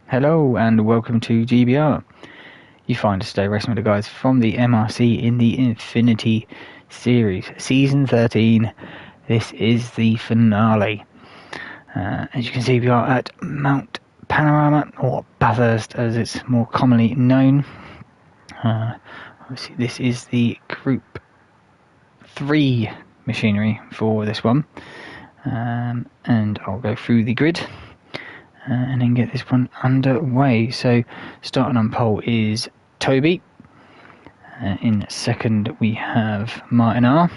Hello and welcome to GBR. You find us today racing with the guys from the MRC in the Infinity Series, Season 13. This is the finale. As you can see, we are at Mount Panorama, or Bathurst as it's more commonly known. Obviously this is the Group 3 machinery for this one. And I'll go through the grid. And then get this one underway. So starting on pole is Toby. In second we have Martin R.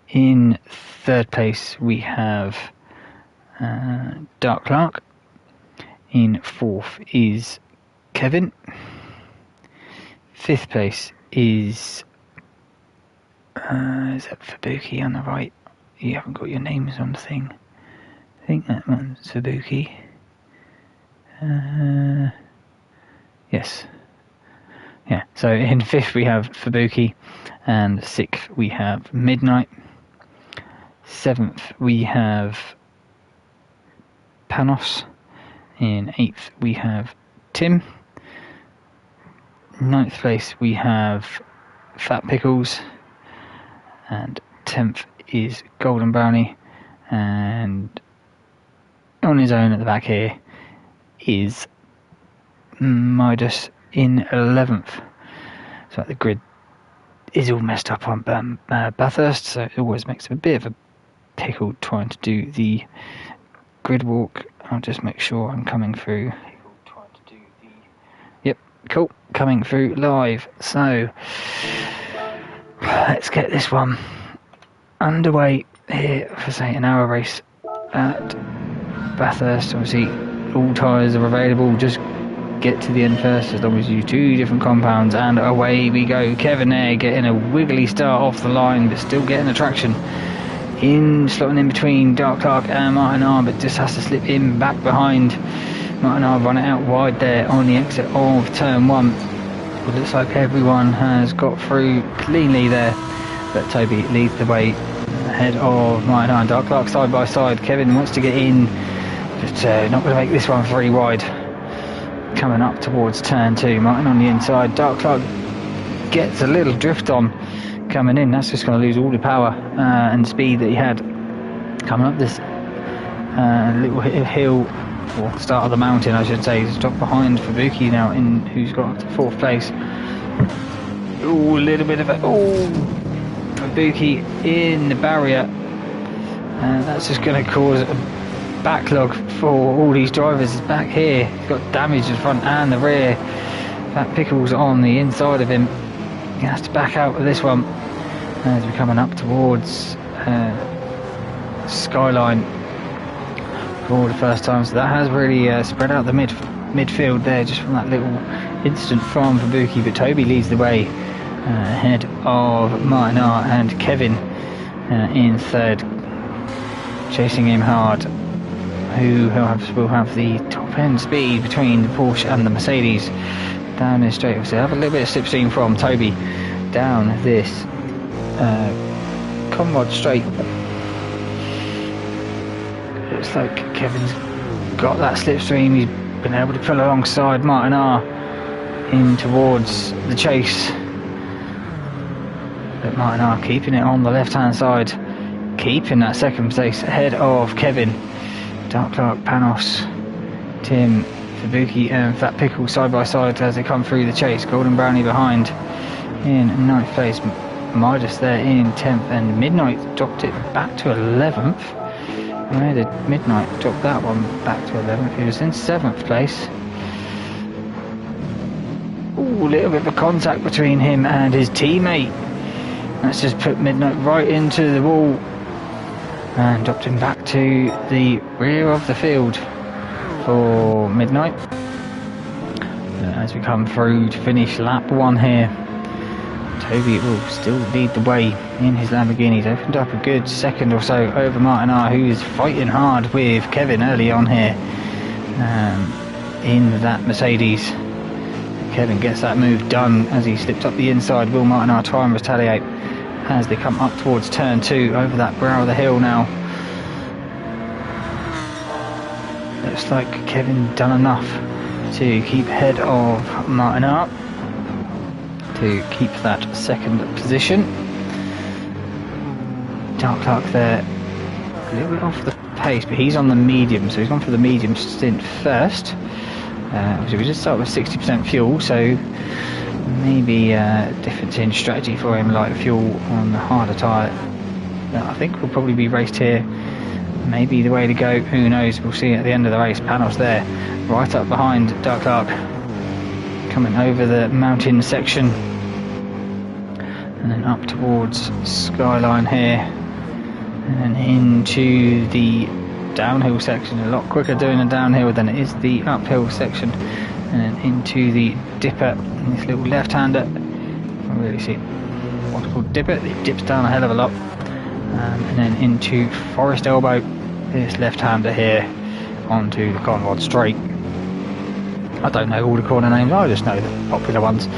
In third place we have Dark Clark. In fourth is Kevin. Fifth place is that Fabuki on the right? You haven't got your names on the thing. I think that one's Sabuki. Yes. Yeah, so in fifth we have Fabuki, and sixth we have Midnight. Seventh we have Panos. In eighth we have Tim. Ninth place we have Fat Pickles. And 10th is Golden Brownie. And on his own at the back here is Midas in 11th. So the grid is all messed up on Bathurst, so it always makes it a bit of a pickle trying to do the grid walk. I'll just make sure I'm coming through. Yep, cool, coming through live. So let's get this one underway here for say an hour race at Bathurst. Obviously all tyres are available, just get to the end first as long as you do 2 different compounds, and away we go. Kevin there getting a wiggly start off the line but still getting the traction in, slotting in between Dark Clark and Martin R, but just has to slip in back behind Martin R, run it out wide there on the exit of turn 1. It looks like everyone has got through cleanly there, but Toby leads the way ahead of Martin R and Dark Clark side by side. Kevin wants to get in, but not going to make this one very wide. Coming up towards turn 2, Martin on the inside. Dark Clark gets a little drift on coming in. That's just going to lose all the power and speed that he had coming up this little hill, or start of the mountain I should say. He's dropped behind Fabuki now, who's got up to 4th place. Ooh, a little bit of a... Ooh, Fabuki in the barrier, and that's just going to cause a backlog for all these drivers back here. He's got damage in front and the rear. Fat Pickles on the inside of him. He has to back out of this one as we're coming up towards Skyline for the first time. So that has really spread out the midfield there just from that little incident from Fabuki. But Toby leads the way ahead of Martin R and Kevin in third, chasing him hard. Who will have the top end speed between the Porsche and the Mercedes down this straight. So have a little bit of slipstream from Toby down this Conrod straight. Looks like Kevin's got that slipstream. He's been able to pull alongside Martin R in towards the chase. But Martin R keeping it on the left hand side, keeping that second place ahead of Kevin. Dark Clark, Panos, Tim, Fabuki and Fat Pickle side by side as they come through the chase. Golden Brownie behind in 9th place. Midas there in 10th, and Midnight dropped it back to 11th. Where did Midnight drop that one back to 11th? He was in 7th place. Ooh, a little bit of a contact between him and his teammate. That's just put Midnight right into the wall and dropped him back to the rear of the field for Midnight. As we come through to finish lap 1 here, Toby will still lead the way in his Lamborghini. He's opened up a good second or so over Martin R, who is fighting hard with Kevin early on here in that Mercedes. Kevin gets that move done as he slipped up the inside. Will Martin R try and retaliate as they come up towards turn 2 over that brow of the hill now. looks like Kevin done enough to keep ahead of Martin Hart to keep that second position. Dark Clark there, a little bit off the pace, but he's on the medium, so he's gone for the medium stint first. Obviously we just start with 60% fuel, so maybe a difference in strategy for him, like fuel on the harder tyre. I think we'll probably be raced here. Maybe the way to go, who knows, we'll see at the end of the race. Panos there, right up behind Dark Clark, coming over the mountain section and then up towards Skyline here and then into the downhill section. A lot quicker doing a downhill than it is the uphill section, and then into the dipper, this little left-hander. I really see what's called dipper, it dips down a hell of a lot, and then into Forest Elbow, this left-hander here onto the Conrod Straight. I don't know all the corner names, I just know the popular ones, so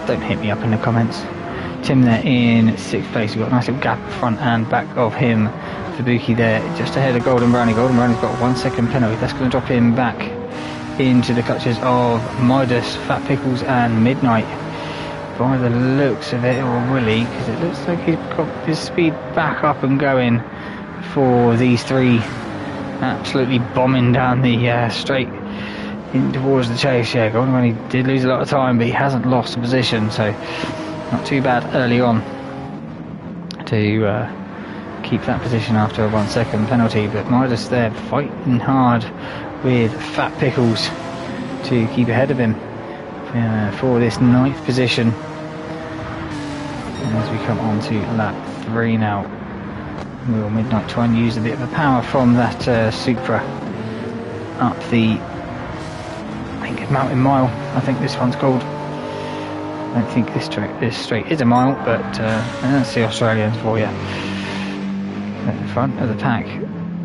don't hit me up in the comments. Tim there in 6th place. We've got a nice little gap front and back of him. Fabuki there just ahead of Golden Brownie. Golden Brownie's got a 1 second penalty. That's going to drop him back into the clutches of Midas, Fat Pickles and Midnight. By the looks of it, or Willie, because it looks like he's got his speed back up and going for these three, absolutely bombing down the straight in towards the chase. Yeah, Golden Brownie did lose a lot of time, but he hasn't lost the position, so not too bad early on to keep that position after a 1 second penalty. But Midas there fighting hard with Fat Pickles to keep ahead of him for this 9th position. And as we come on to lap 3 now, will Midnight try and use a bit of a power from that Supra up the, I think, Mountain Mile, I think this one's called. I don't think this straight is a mile, but that's the Australians for you. At the front of the pack,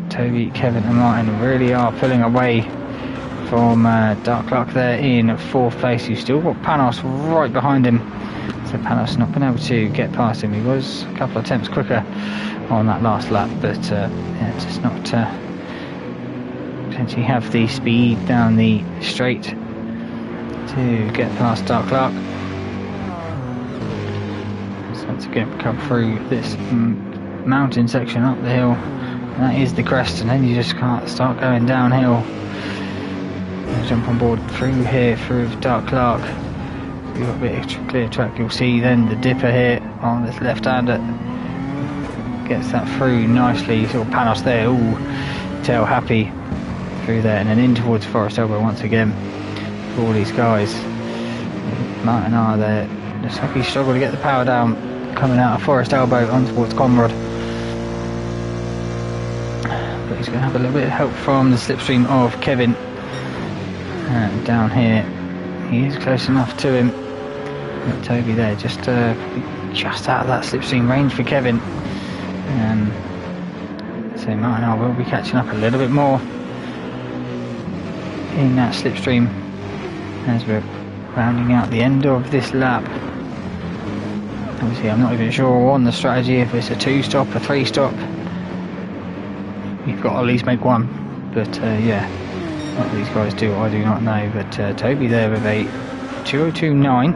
Toby, Kevin and Martin really are pulling away from Dark Clark there in 4th place. You've still got Panos right behind him, so Panos not been able to get past him. He was a couple of attempts quicker on that last lap, but yeah, just not potentially have the speed down the straight to get past Dark Clark. So once again come through this mountain section up the hill, and that is the crest, and then you just can't start going downhill. Jump on board through here through Dark Clark. You've got a bit of clear track. You'll see then the dipper here on this left-hander gets that through nicely. Sort of Panos there, all tail happy through there, and then in towards Forest Elbow once again for all these guys. Martin R there, looks like he struggled to get the power down coming out of Forest Elbow on towards Conrod, but he's going to have a little bit of help from the slipstream of Kevin. And down here he is close enough to him. But Toby there just out of that slipstream range for Kevin, so Martin R will be catching up a little bit more in that slipstream as we're rounding out the end of this lap. Obviously I'm not even sure on the strategy if it's a 2-stop, a 3-stop. You've got to at least make one, but yeah, what these guys do I do not know. But Toby there with a 2:02.9,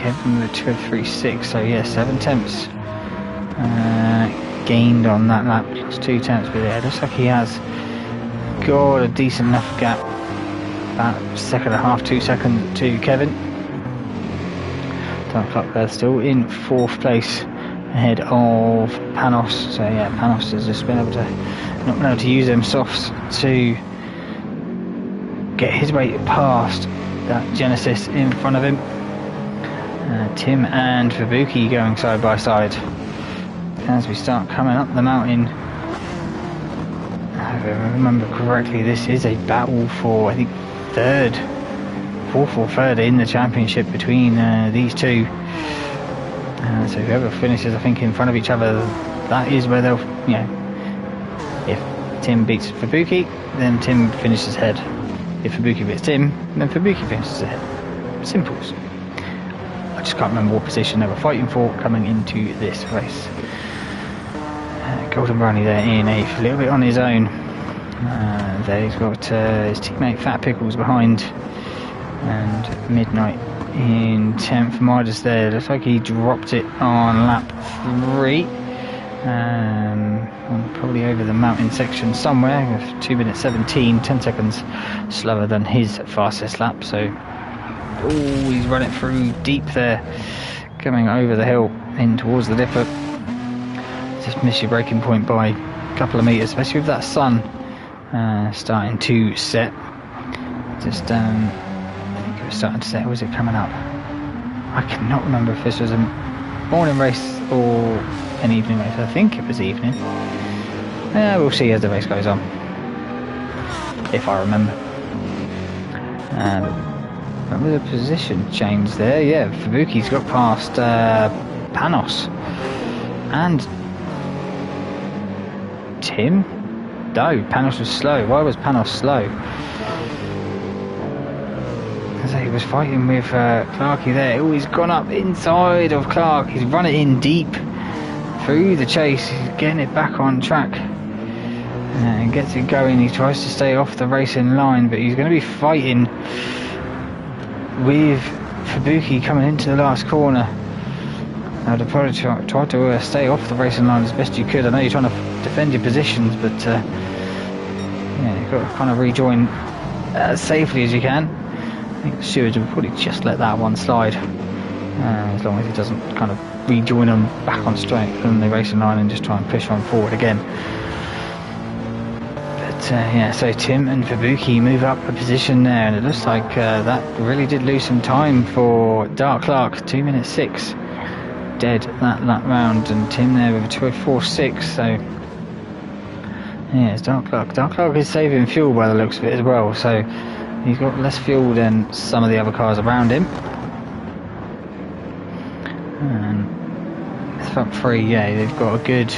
Kevin with a 2:03.6, so yeah, 7 tenths gained on that lap. It's 2 tenths, but yeah, it looks like he has got a decent enough gap, about 1.5 2 seconds to Kevin. Dark Clark there still in 4th place ahead of Panos, so yeah, Panos has just been able to not been able to use them softs to get his way past that Genesis in front of him. Tim and Fabuki going side by side as we start coming up the mountain. If I remember correctly, this is a battle for, I think, 4th or 3rd in the championship between these two. So whoever finishes, I think, in front of each other, that is where they'll, you know, if Tim beats Fabuki, then Tim finishes ahead. If Fabuki beats Tim, then Fabuki finishes ahead. Simples. I just can't remember what position they were fighting for coming into this race. Golden Brownie there in 8th, a little bit on his own. There he's got his teammate Fat Pickles behind, and Midnight in 10th. Midas there, looks like he dropped it on lap 3. Probably over the mountain section somewhere, with 2 minutes 17, 10 seconds slower than his fastest lap. So, he's run it through deep there, coming over the hill in towards the dipper. Just miss your braking point by a couple of meters, especially with that sun starting to set. Just I think it was starting to set. Was it coming up? I cannot remember if this was a morning race or an evening race. I think it was evening. We'll see as the race goes on, if I remember. But with a position change there, yeah, Fubuki's got past Panos and Tim. No, Panos was slow. Why was Panos slow? As he was fighting with Clarky there. Oh, he's gone up inside of Clark. He's run it in deep through the chase. He's getting it back on track and gets it going. He tries to stay off the racing line, but he's going to be fighting with Fubuki coming into the last corner. I'd have probably tried to stay off the racing line as best you could. I know you're trying to defend your positions, but yeah, you've got to kind of rejoin as safely as you can. I think the stewards will probably just let that one slide, as long as he doesn't kind of rejoin them back on straight from the racing line and just try and push on forward again. But yeah, so Tim and Fubuki move up a position there, and it looks like that really did lose some time for Dark Clark. 2 minutes 6 dead that round, and Tim there with a 2:04.6. So yeah, it's Dark Clark. Dark Clark is saving fuel by the looks of it as well, so he's got less fuel than some of the other cars around him. And front 3, yeah, they've got a good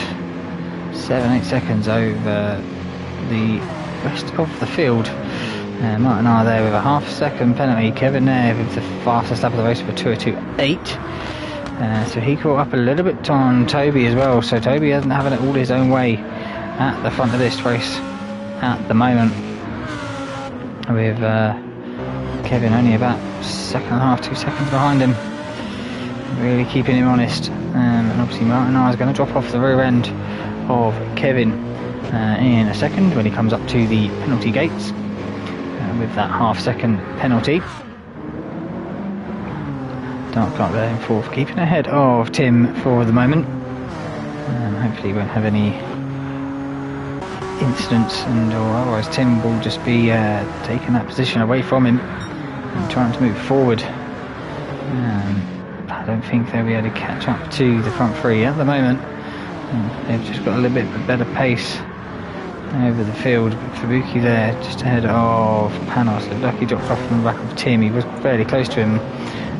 7-8 seconds over the rest of the field. Martin R there with a half-second penalty. Kevin there with the fastest lap of the race for 2:02.8. So he caught up a little bit on Toby as well. So Toby isn't having it all his own way at the front of this race at the moment, with Kevin only about second and a half, 2 seconds behind him, really keeping him honest. And obviously Martin R is going to drop off the rear end of Kevin in a second when he comes up to the penalty gates with that half-second penalty. Dark Clark there in fourth, keeping ahead of Tim for the moment. Hopefully he won't have any incidents, and or otherwise Tim will just be taking that position away from him and trying to move forward. I don't think they'll be able to catch up to the front 3 at the moment. They've just got a little bit better pace over the field. Fubuki there just ahead of Panos. Looked like he dropped off from the back of Tim. He was fairly close to him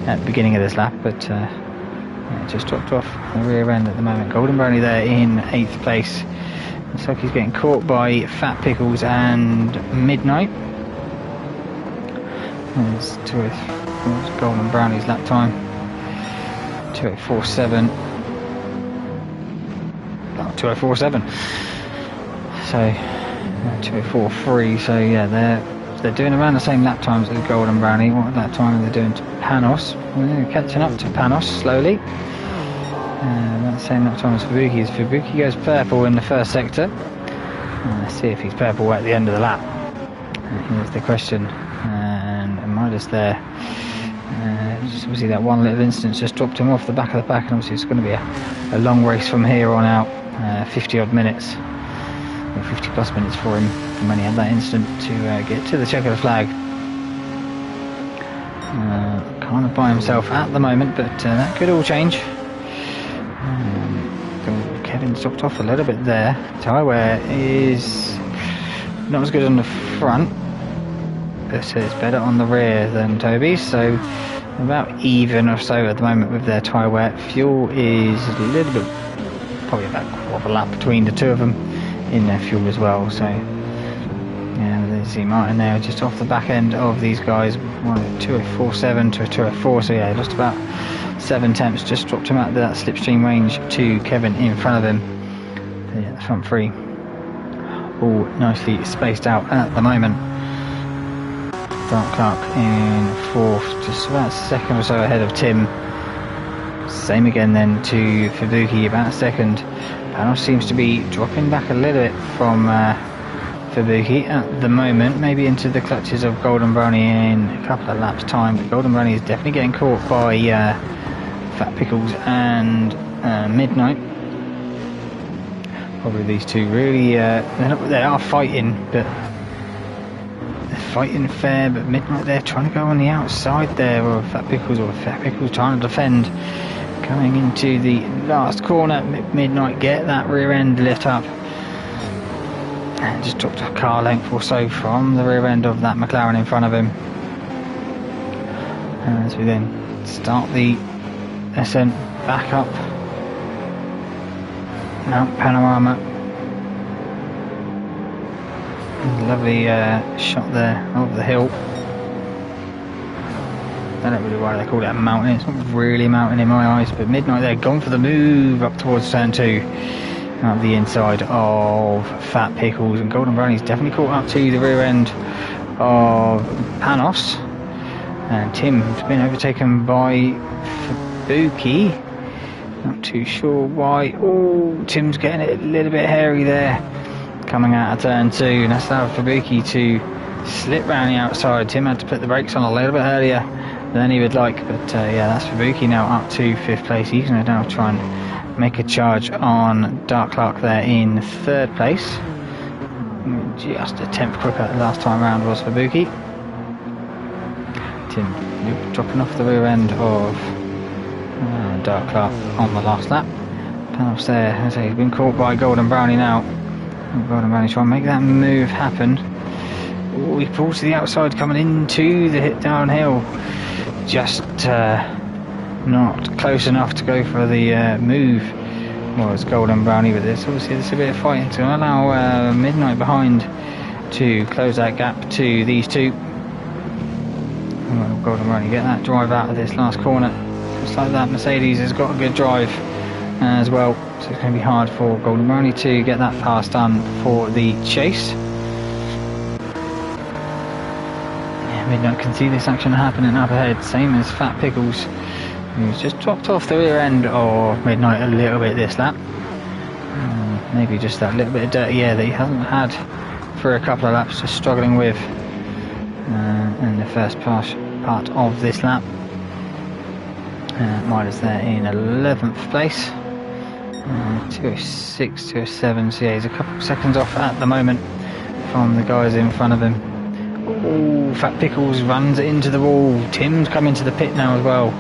at the beginning of this lap, but yeah, just dropped off the rear end at the moment. Golden Brownie there in 8th place. Looks like he's getting caught by Fat Pickles and Midnight. There's Golden Brownie's lap time, 2:04.7. 2:04.7. So 2:04.3. So yeah, they're doing around the same lap times as Golden Brownie. What lap time are they doing to Panos? We're catching up to Panos slowly. About the same lap time as Fubuki. Fubuki goes purple in the first sector. Let's see if he's purple at the end of the lap. Here's the question. And Midas there. Just obviously that one little instance just dropped him off the back of the pack, and obviously it's going to be a long race from here on out. 50 odd minutes, or 50 plus minutes for him from when he had that incident to get to the check of the flag. Kind of by himself at the moment, but that could all change. Kevin's dropped off a little bit there. Tyre wear is not as good on the front, but it's better on the rear than Toby's, so about even or so at the moment with their tyre wear. Fuel is a little bit, probably about a quarter of a lap between the two of them in their fuel as well. So yeah, there's Martin there just off the back end of these guys, 2:04.7 to a 2:04. So yeah, lost about 7 tenths, just dropped him out of that slipstream range to Kevin in front of him. Yeah, the front three all nicely spaced out at the moment. Dark Clark in fourth, just about a second or so ahead of Tim. Same again then to Fubuki, about a second. Panos seems to be dropping back a little bit from Fubuki at the moment, maybe into the clutches of Golden Brownie in a couple of laps time, but Golden Brownie is definitely getting caught by Fat Pickles and Midnight. Probably these two really, they are fighting, but they're fighting fair, but Midnight, they're trying to go on the outside there, or Fat Pickles trying to defend. Coming into the last corner, Midnight get that rear end lit up and just dropped a car length or so from the rear end of that McLaren in front of him. And as we then start the ascent back up Mount Panorama, lovely shot there of the hill. I don't know really why they call it a mountain. It's not really a mountain in my eyes, but Midnight there gone for the move up towards turn 2, up the inside of Fat Pickles, and Golden Brownie's definitely caught up to the rear end of Panos, and Tim's been overtaken by Fubuki. Not too sure why. Oh, Tim's getting it a little bit hairy there coming out of turn 2, and that's allowed Fubuki to slip round the outside. Tim had to put the brakes on a little bit earlier than he would like, but yeah, that's Fubuki now up to 5th place. He's going to now try and make a charge on Dark Clark there in 3rd place. Just a 10th quicker last time round was Fubuki. Tim dropping off the rear end of Dark Clark on the last lap. Panos there, as he's been caught by Golden Brownie now. Golden Brownie trying to make that move happen. Oh, he pulls to the outside coming into the hit downhill. Just not close enough to go for the move. Well, it's Golden Brownie, but there's obviously a bit of fighting to allow Midnight behind to close that gap to these two. Well, Golden Brownie get that drive out of this last corner. Just like that, Mercedes has got a good drive as well, so it's going to be hard for Golden Brownie to get that pass done for the chase. Midnight can see this action happening up ahead, same as Fat Pickles, who's just dropped off the rear end of Midnight a little bit this lap. Maybe just that little bit of dirty air that he hasn't had for a couple of laps, just struggling with in the first part of this lap. Midas there in 11th place, 206, 207, so yeah, he's a couple of seconds off at the moment from the guys in front of him. Oh, Fat Pickles runs into the wall. Tim's come into the pit now as well,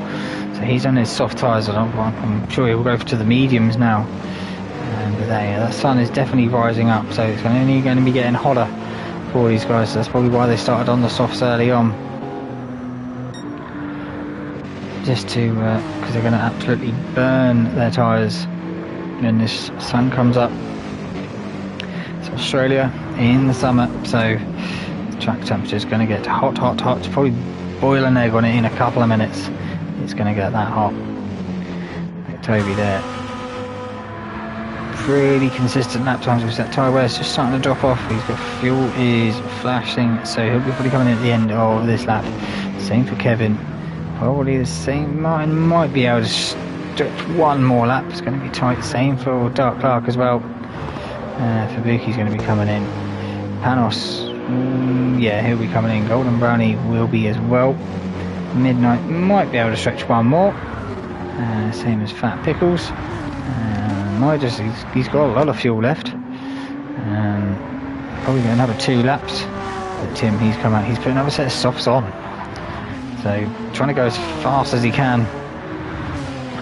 so he's on his soft tyres. I'm sure he'll go to the mediums now. But there, the sun is definitely rising up, so it's only going to be getting hotter for these guys. So that's probably why they started on the softs early on, just to because they're going to absolutely burn their tyres when this sun comes up. It's Australia in the summer, so track temperature is going to get hot. It's probably boil an egg on it in a couple of minutes. It's going to get that hot. Toby there, pretty consistent lap times with that tyre wear. It's just starting to drop off. He's got fuel is flashing, so he'll be probably coming in at the end of this lap. Same for Kevin, probably the same. Martin might be able to stretch one more lap. It's going to be tight. Same for Dark Clark as well. Fubuki's going to be coming in. Panos, yeah, he'll be coming in. Golden Brownie will be as well. Midnight might be able to stretch one more. Same as Fat Pickles. He's got a lot of fuel left. Probably going to have 2 laps. But Tim, he's come out. He's put another set of softs on. So trying to go as fast as he can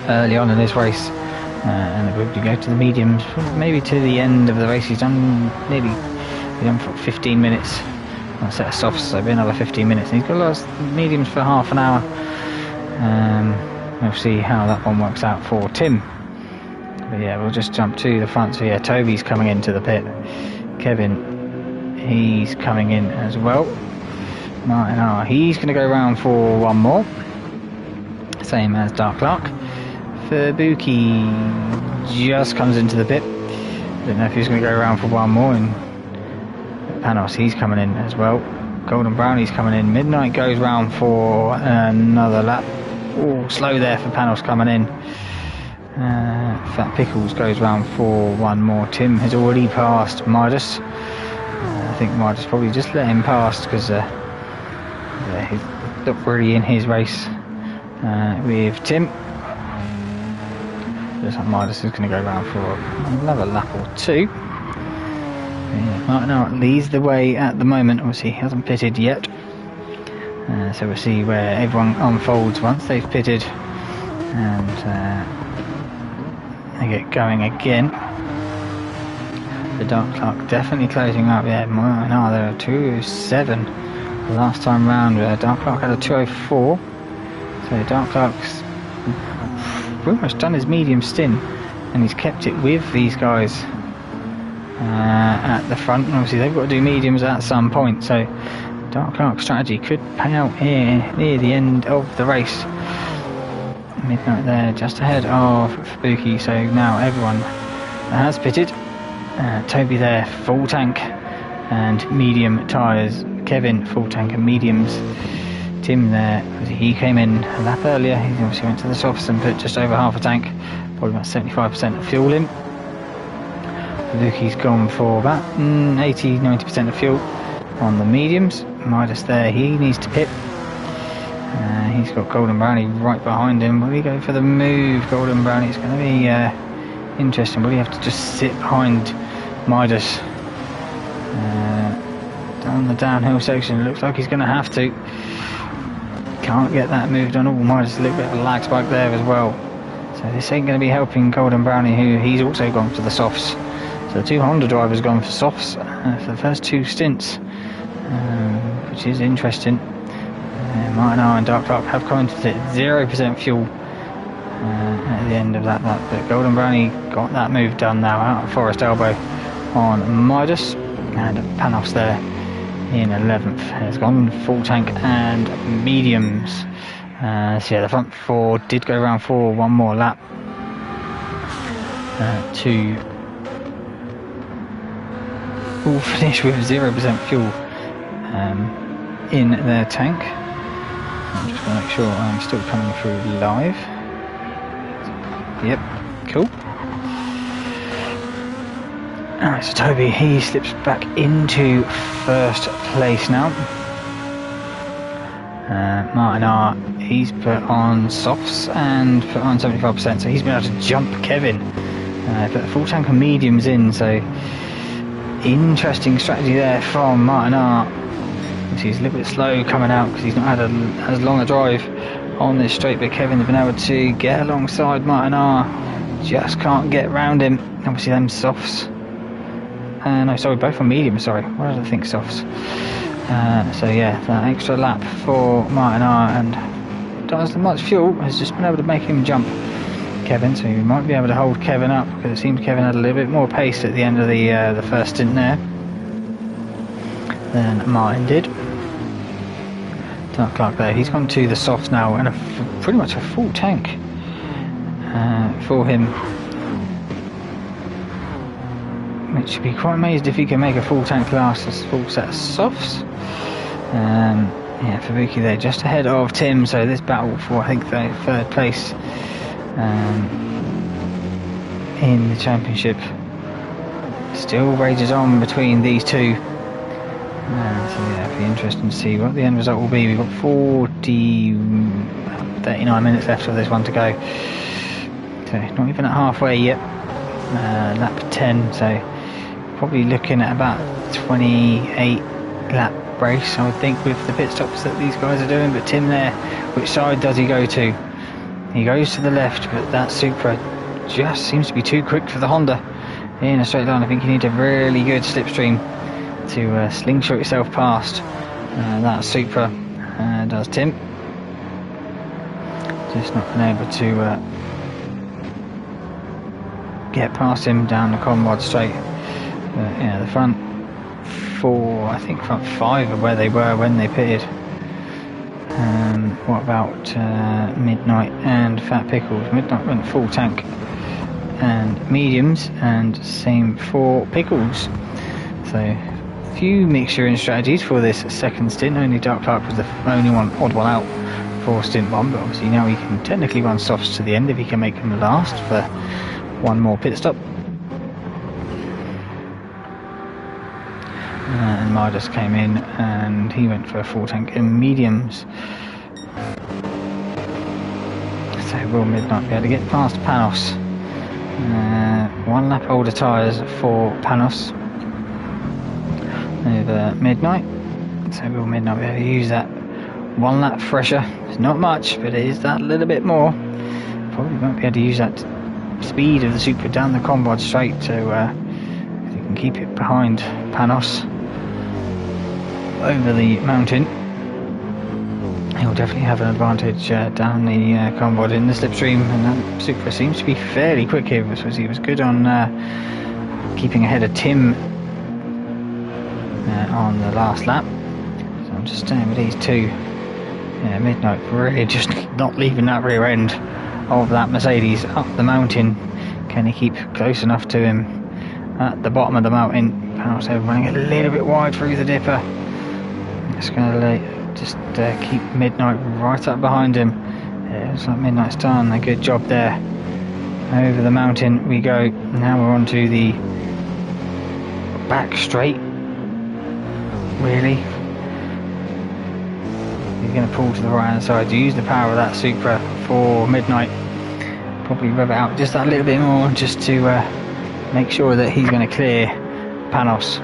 early on in this race. And we'll go to the mediums, maybe to the end of the race. He's done for 15 minutes on a set of softs, so it'll be another 15 minutes. And he's got a lot of mediums for half an hour. We'll see how that one works out for Tim. But yeah, we'll just jump to the front. So yeah, Toby's coming into the pit. Kevin, he's coming in as well. Martin, he's going to go round for one more. Same as Dark Clark. Fubuki just comes into the pit. Didn't know if he was going to go around for one more. And Panos, he's coming in as well. Golden Brownie's coming in. Midnight goes round for another lap. Oh, slow there for Panos coming in. Fat Pickles goes round for one more. Tim has already passed Midas. I think Midas probably just let him pass because he's not really in his race with Tim. Looks like Midas is going to go round for another lap or two. Martin leads the way at the moment. Obviously he hasn't pitted yet, so we'll see where everyone unfolds once they've pitted and they get going again. The dark clock definitely closing up. Yeah, no, they're at 2:07. The last time round dark clock had a 2:04, so dark clock's pretty much done his medium stint and he's kept it with these guys at the front. And obviously they've got to do mediums at some point, so dark clock strategy could pay out here near the end of the race. Midnight there just ahead of Fubuki, so now everyone has pitted. Toby there full tank and medium tyres. Kevin full tank and mediums. Tim there, he came in a lap earlier. He obviously went to the softs and put just over half a tank, probably about 75% of fuel in. Fubuki's gone for about 80-90% of fuel on the mediums. Midas there, he needs to pit. He's got Golden Brownie right behind him. Will he go for the move? Golden Brownie, it's going to be interesting. Will he have to just sit behind Midas down the downhill section? It looks like he's going to have to. Can't get that move done. Oh, Midas a little bit of a lag spike there as well. So this ain't going to be helping Golden Brownie, who he's also gone for the softs. So the two Honda drivers gone for softs for the first two stints, which is interesting. Martin R and Dark Clock have commented at 0% fuel at the end of that lap, but Golden Brownie got that move done now out of Forest Elbow on Midas, and Panos there in 11th has gone full tank and mediums. So yeah, the front four did go around for one more lap to all finish with 0% fuel in their tank. I'm just going to make sure I'm still coming through live. Yep, cool. Alright, so Toby, he slips back into first place now. Martin R, he's put on softs and put on 75%, so he's been able to jump Kevin. Put the full tank of mediums in, so interesting strategy there from Martin R. He's a little bit slow coming out because he's not had as long a drive on this straight, but Kevin's been able to get alongside Martin R. Just can't get round him. Obviously them softs. No, sorry, both on medium, sorry. Why did I think softs? So yeah, that extra lap for Martin R and does as much fuel has just been able to make him jump Kevin, so he might be able to hold Kevin up because it seems Kevin had a little bit more pace at the end of the first stint there than Martin did. Dark Clark there, he's gone to the softs now and pretty much a full tank for him, which would be quite amazed if he can make a full tank last a full set of softs. Yeah, Fubuki there just ahead of Tim, so this battle for I think the third place in the championship still rages on between these two. So yeah, it'll be interesting to see what the end result will be. We've got 39 minutes left of this one to go, so not even at halfway yet. Lap 10, so probably looking at about 28 lap race, I would think, with the pit stops that these guys are doing. But Tim there, which side does he go to? He goes to the left, but that Supra just seems to be too quick for the Honda in a straight line. I think you need a really good slipstream to slingshot yourself past that Supra. Does Tim. Just not been able to get past him down the Conrad straight. Yeah, the front four, I think front five are where they were when they pitted. What about Midnight and Fat Pickles? Midnight went full tank and mediums, and same for pickles. So few mixture in strategies for this second stint. Only Dark Clark was the only odd one out for stint 1, but obviously now he can technically run softs to the end if he can make them last for one more pit stop. And Midas came in and he went for a full tank in mediums. So will Midnight be able to get past Panos? One lap older tyres for Panos over Midnight, so will Midnight be able to use that one lap fresher? It's not much, but it is that little bit more. Probably won't be able to use that speed of the Supra down the Conrod straight to you can keep it behind Panos over the mountain. He'll definitely have an advantage down the Conrod in the slipstream, and that Supra seems to be fairly quick here, because he was good on keeping ahead of Tim on the last lap. So I'm just staying with these two. Yeah, Midnight really just not leaving that rear end of that Mercedes up the mountain. Can he keep close enough to him at the bottom of the mountain? Panos running a little bit wide through the dipper. Just going to keep Midnight right up behind him. Yeah, looks like Midnight's done a good job there. Over the mountain we go. Now we're on to the back straight. Really, he's going to pull to the right hand side to use the power of that Supra for Midnight. Probably rev it out just that little bit more, just to make sure that he's going to clear Panos.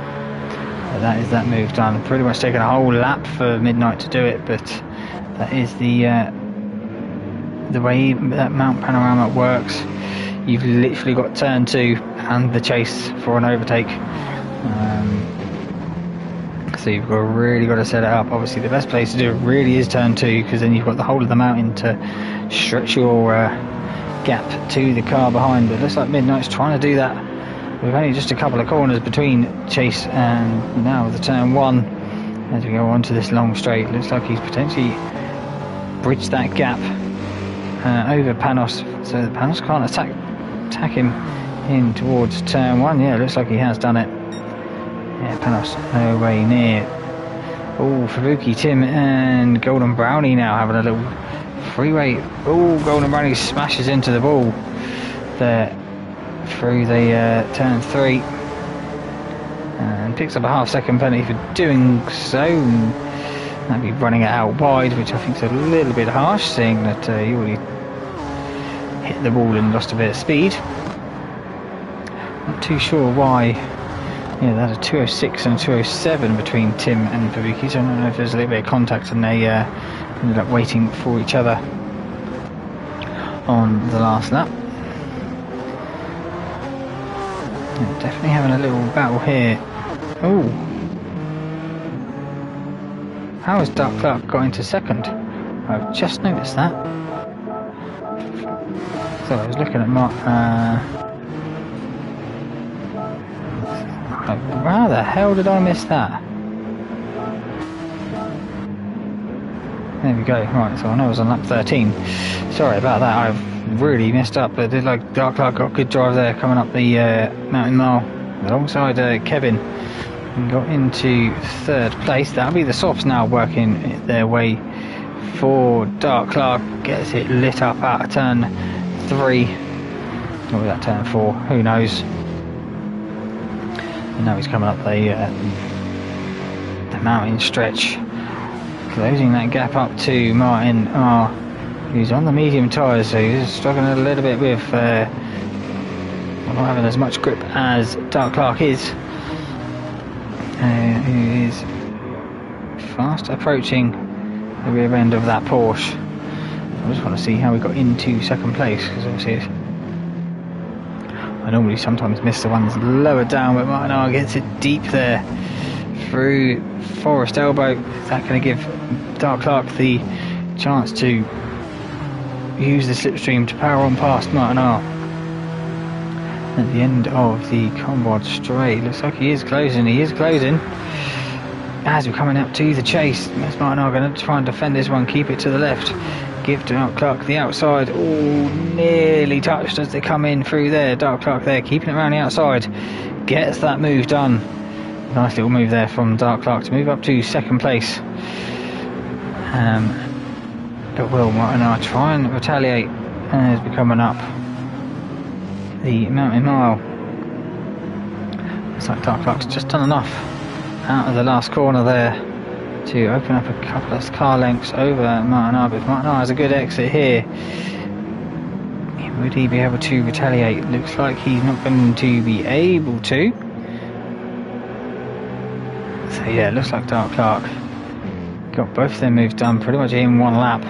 That is that move done. Pretty much taken a whole lap for Midnight to do it, but that is the way that Mount Panorama works. You've literally got turn 2 and the chase for an overtake. So you've really got to set it up. Obviously the best place to do it really is turn 2, because then you've got the whole of the mountain to stretch your gap to the car behind. But it looks like Midnight's trying to do that. We've only just a couple of corners between Chase and now the turn 1 as we go on to this long straight. Looks like he's potentially bridged that gap over Panos, so that Panos can't attack him in towards turn 1. Yeah, looks like he has done it. Yeah, Panos no way near. Oh, Fubuki, Tim and Golden Brownie now having a little freeway. Oh, Golden Brownie smashes into the ball there through the turn 3 and picks up a half-second penalty for doing so. That'd be running it out wide, which I think is a little bit harsh, seeing that you already hit the ball and lost a bit of speed. Not too sure why. Yeah, that's a 206 and a 207 between Tim and Fubuki, so I don't know if there's a little bit of contact and they ended up waiting for each other on the last lap. Yeah, definitely having a little battle here. Oh, how has Dark Clark got into second? I've just noticed that. So I was looking at how the hell did I miss that? There we go. Right, so I know I was on lap 13. Sorry about that. I've really messed up. But it did like Dark Clark got a good drive there, coming up the mountain mile alongside Kevin, and got into third place. That'll be the softs now working their way for Dark Clark. Gets it lit up out of turn 3. Or was that turn 4? Who knows? And now he's coming up the mountain stretch, closing that gap up to Martin R, who's on the medium tyres, so he's struggling a little bit with not having as much grip as Dark Clark is, who is fast approaching the rear end of that Porsche. I just want to see how we got into second place, because obviously I normally sometimes miss the ones lower down, but Martin R gets it deep there through Forest Elbow. Is that going to give Dark Clark the chance to use the slipstream to power on past Martin R? At the end of the Conrod straight, looks like he is closing. As we're coming up to the chase, is Martin R going to try and defend this one, keep it to the left? Give to Dark Clark the outside. Oh, nearly touched as they come in through there. Dark Clark there, keeping it around the outside. Gets that move done. Nice little move there from Dark Clark to move up to second place. But Will Martin are trying to retaliate as we're coming up the mountain mile. Looks like Dark Clark's just done enough out of the last corner there to open up a couple of car lengths over Martin R. But if Martin R has a good exit here, would he be able to retaliate? Looks like he's not going to be able to. So yeah, it looks like Dark Clark got both their moves done pretty much in one lap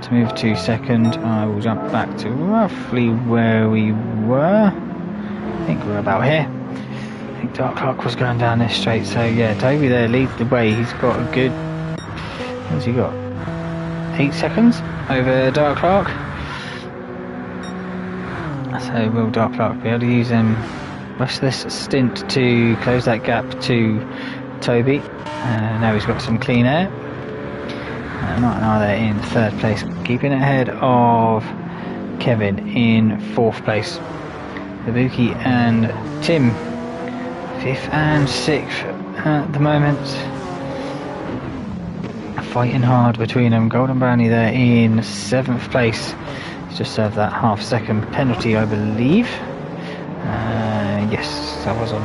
to move to second. I will jump back to roughly where we were. I think we're about here. I think Dark Clark was going down this straight, so yeah, Toby there leads the way. He's got a good, what's he got? 8 seconds over Dark Clark. So will Dark Clark be able to use rest of this stint to close that gap to Toby? Now he's got some clean air. Martin are there in third place, keeping ahead of Kevin in fourth place. Ibuki and Tim 5th and 6th at the moment. Fighting hard between them. Golden Brownie there in 7th place. He's just served that half-second penalty, I believe. Yes, that was on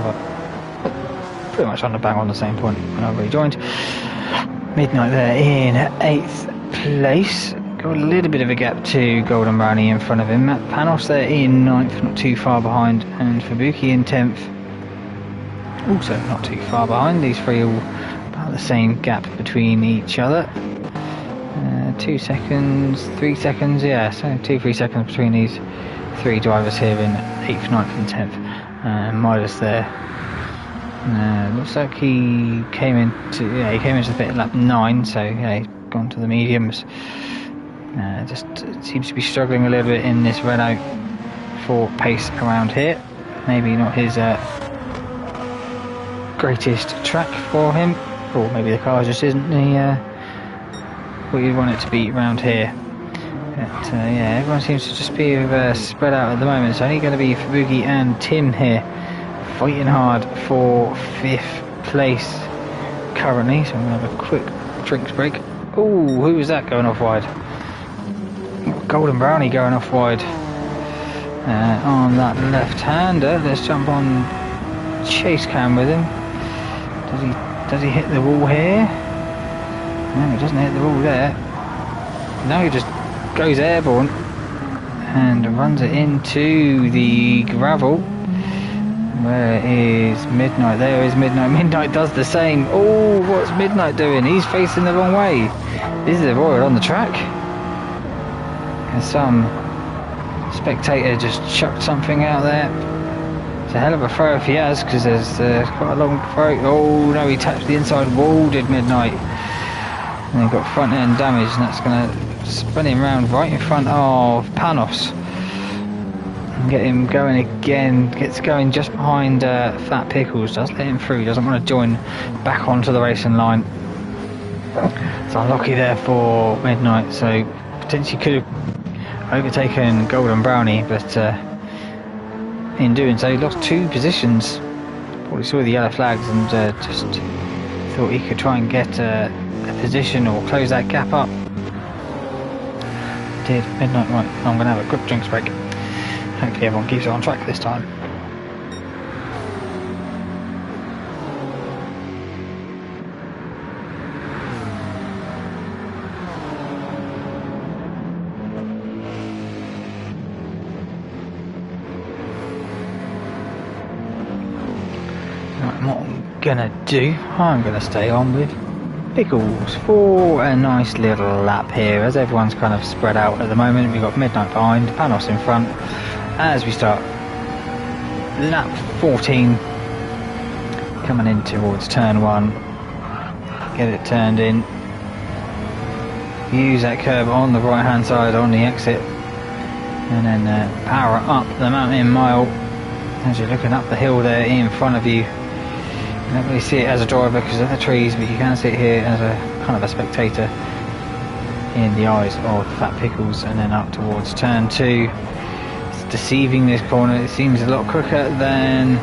pretty much on the bang on the same point when I rejoined. Midnight there in 8th place. Got a little bit of a gap to Golden Brownie in front of him. Matt Panos there in 9th, not too far behind, and Fubuki in 10th, also not too far behind. These three all about the same gap between each other. 2 seconds, 3 seconds, yeah, so 2-3 seconds between these three drivers here in 8th, 9th and 10th. Midas there. Looks like he came into the pit at lap 9, so yeah, he's gone to the mediums. Just seems to be struggling a little bit in this Renault for pace around here. Maybe not his greatest track for him, or maybe the car just isn't the what you'd want it to be around here. But yeah, everyone seems to just be spread out at the moment. It's only going to be Fubuki and Tim here fighting hard for 5th place currently. So I'm going to have a quick drinks break. Oh, who was that going off wide? Golden Brownie going off wide on that left-hander. Let's jump on chase cam with him. Does he hit the wall here? No, he doesn't hit the wall there. No, he just goes airborne and runs it into the gravel. Where is Midnight? There is Midnight. Midnight does the same. Oh, what's Midnight doing? He's facing the wrong way. Is there Royal on the track? And some spectator just chucked something out there. It's a hell of a throw if he has, because there's quite a long throw. Oh no, he tapped the inside wall, did Midnight. And he got front end damage, and that's going to spin him round right in front of Panos. And get him going again. Gets going just behind Fat Pickles. Does let him through. Doesn't want to join back onto the racing line. It's unlucky there for Midnight. So potentially could have overtaken Golden Brownie, but in doing so he lost 2 positions. Probably saw the yellow flags and just thought he could try and get a position or close that gap up. Did Midnight. Right, I'm going to have a quick drinks break. Hopefully everyone keeps it on track this time. What I'm gonna do, I'm gonna stay on with Pickles for a nice little lap here, as everyone's kind of spread out at the moment. We've got Midnight behind, Panos in front, as we start lap 14, coming in towards turn 1. Get it turned in, use that curb on the right hand side on the exit, and then power up the mountain mile as you're looking up the hill there in front of you. You don't really see it as a driver because of the trees, but you can see it here as a kind of a spectator. in the eyes of Fat Pickles, and then up towards turn 2. It's deceiving this corner. It seems a lot quicker than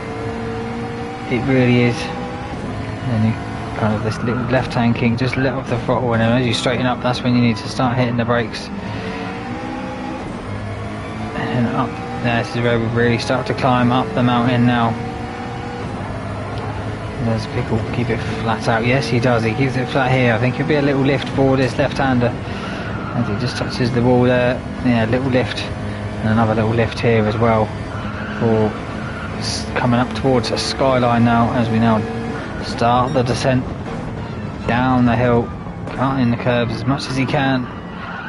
it really is. And then you kind of this little left-hand kink, just let off the throttle, and then as you straighten up, that's when you need to start hitting the brakes. And up there, this is where we really start to climb up the mountain now. Does Pickle keep it flat out? Yes, he does. He keeps it flat here. I think it'll be a little lift for this left-hander as he just touches the wall there. Yeah, little lift, and another little lift here as well for coming up towards a skyline now, as we now start the descent down the hill, cutting the curbs as much as he can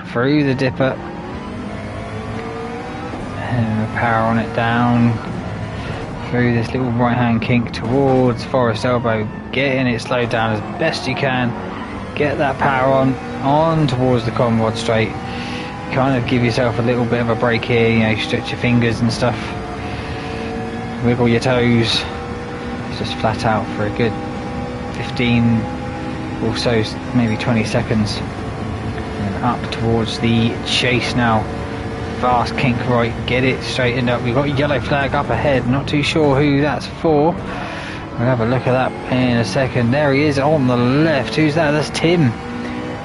through the dipper, and power on it down through this little right hand kink towards Forest Elbow, getting it slowed down as best you can, get that power on towards the Conrod straight, kind of give yourself a little bit of a break here, you know, stretch your fingers and stuff, wiggle your toes, just flat out for a good 15 or so, maybe 20 seconds, and up towards the chase now. Fast kink right, get it straightened up. We've got a yellow flag up ahead, not too sure who that's for. We'll have a look at that in a second. There he is on the left. Who's that? That's Tim.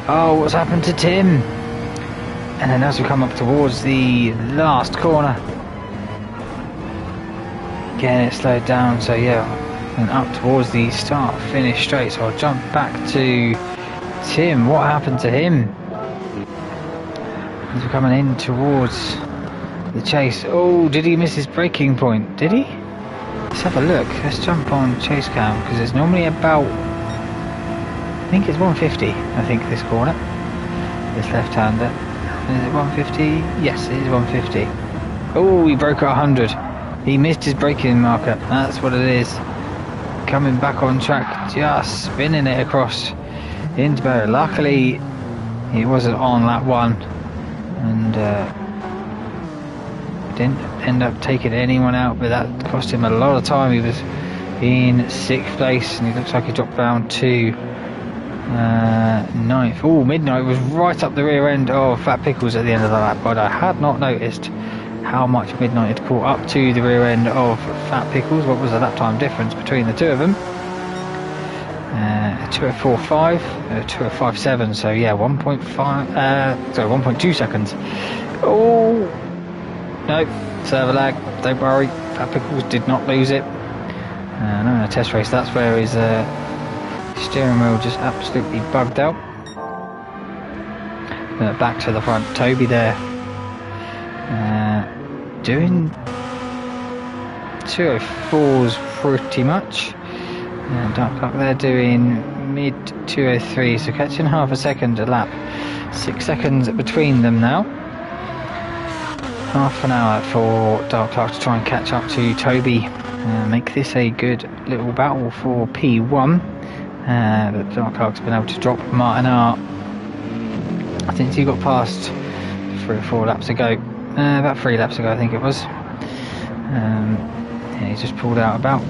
Oh, what's happened to Tim? And then as we come up towards the last corner, getting it slowed down, so yeah, and up towards the start finish straight. So I'll jump back to Tim. What happened to him? As we're coming in towards the chase. Oh, did he miss his braking point? Did he? Let's have a look. Let's jump on chase cam, because it's normally about, I think it's 150, I think, this corner, this left-hander. Is it 150? Yes, it is 150. Oh, he broke at 100. He missed his braking marker. That's what it is. Coming back on track, just spinning it across into barrier. Luckily, he wasn't on that one, and didn't end up taking anyone out, but that cost him a lot of time. He was in 6th place, and he looks like he dropped down to 9th. Oh, Midnight was right up the rear end of Fat Pickles at the end of the lap, but I had not noticed how much Midnight had caught up to the rear end of Fat Pickles. What was the lap time difference between the two of them? 2:04.5, 2:05.7, so yeah, 1.2 seconds. Oh no, server lag, don't worry, Fat Pickles did not lose it. No, in a test race, that's where his steering wheel just absolutely bugged out. Back to the front, Toby there, doing 2:04s pretty much. Dark Clock there doing mid 2:03, so catching half a second a lap. 6 seconds between them now. Half an hour for Dark Clock to try and catch up to Toby. Make this a good little battle for P1. But Dark Clock's been able to drop Martin R. I think he got past 3 or 4 laps ago. About 3 laps ago, I think it was. Yeah, he just pulled out about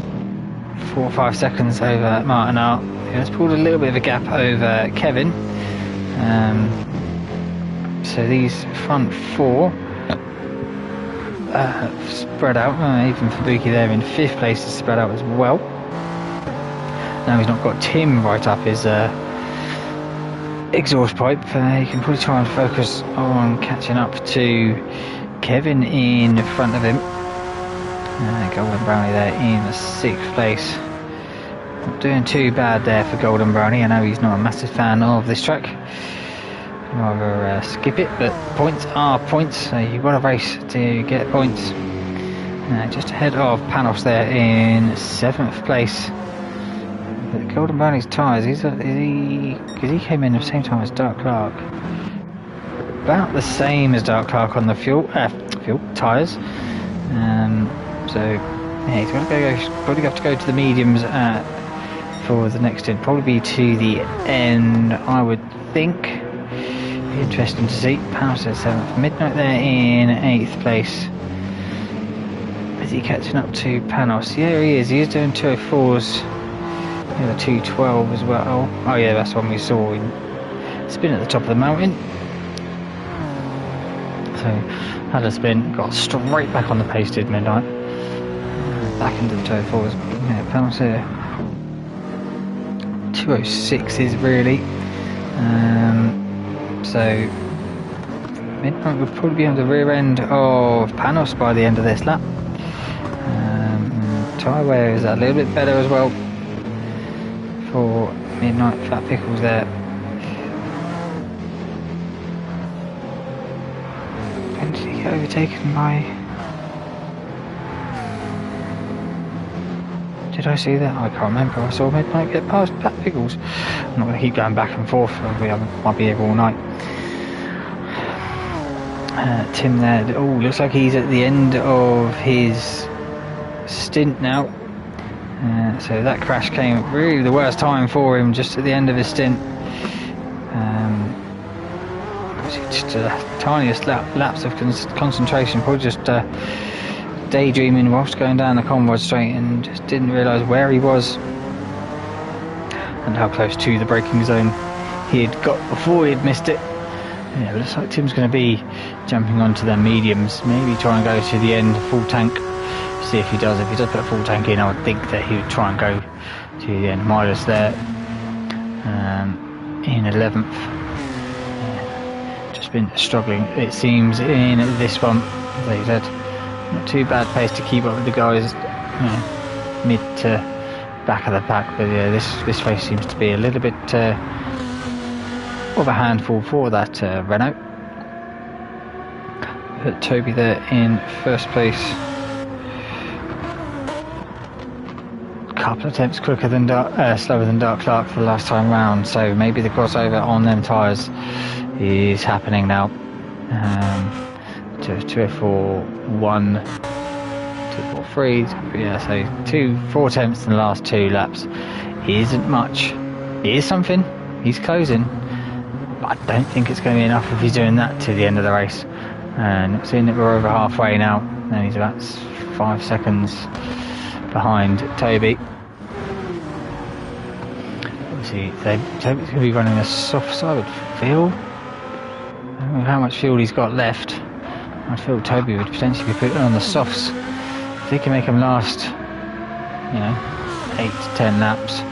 4 or 5 seconds over Martin R. He's pulled a little bit of a gap over Kevin. So these front 4 spread out. Even Fabuki there in 5th place is spread out as well. Now he's not got Tim right up his exhaust pipe. He can probably try and focus on catching up to Kevin in front of him. Golden Brownie there in 6th place. Not doing too bad there for Golden Brownie. I know he's not a massive fan of this track. Rather skip it, but points are points, so you've got to race to get points. Just ahead of Panos there in 7th place. But Golden Brownie's tyres, because he came in at the same time as Dark Clark. About the same as Dark Clark on the fuel tyres. So yeah, he's probably have to go to the mediums for the next stint. Probably be to the end, I would think. Be interesting to see. Panos at 7th, Midnight there in 8th place. Is he catching up to Panos? Yeah, he is. He is doing 2:04s. Yeah, 2:12 as well. Oh yeah, that's one we saw in spin at the top of the mountain. so had a spin, got straight back on the pace, did Midnight. Back into the toe fours. Yeah, Panos here. 206 is really. So Midnight would probably be on the rear end of Panos by the end of this lap. Tyre wear is a little bit better as well for Midnight. Fat Pickles there. Eventually get overtaken by... Did I see that? I can't remember. I saw Midnight get past Fat Pickles. I'm not going to keep going back and forth. I might be here all night. Tim there. Oh, looks like he's at the end of his stint now. So that crash came really the worst time for him, just at the end of his stint. Just the tiniest lapse of concentration, probably just daydreaming whilst going down the convoy straight, and just didn't realise where he was and how close to the braking zone he had got before he had missed it. Yeah, it looks like Tim's going to be jumping onto their mediums, maybe try and go to the end full tank, see if he does. If he does put a full tank in, I would think that he would try and go to the end. Midas there in 11th. Just been struggling, it seems, in this one. As I said, not too bad pace to keep up with the guys, mid to back of the pack, but yeah, this race seems to be a little bit of a handful for that Renault. But Toby there in first place, a couple of attempts quicker than slower than Dark Clark for the last time round, so maybe the crossover on them tyres is happening now. 204.1, 243, yeah, so 4 attempts in the last 2 laps. Isn't much. It is something. He's closing, but I don't think it's going to be enough if he's doing that to the end of the race. And seeing that we're over halfway now, and he's about 5 seconds behind Toby. Obviously, Toby's going to be running a soft-sided field. I don't know how much fuel he's got left. I feel Toby would potentially be putting on the softs. If he can make him last, 8 to 10 laps,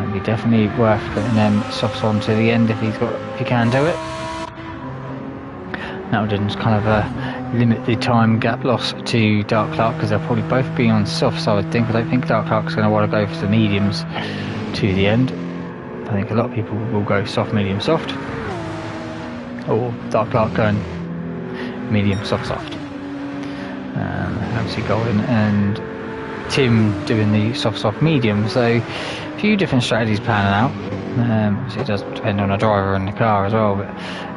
it'd be definitely worth putting them softs on to the end if he can do it. That would just kind of limit the time gap loss to Dark Clark, because they'll probably both be on softs, I would think. I don't think Dark Clark's going to want to go for the mediums to the end. I think a lot of people will go soft, medium, soft, or Dark Clark going medium, soft. Obviously Golden and Tim doing the soft, medium, so a few different strategies planning out. Obviously it does depend on the driver and the car as well, but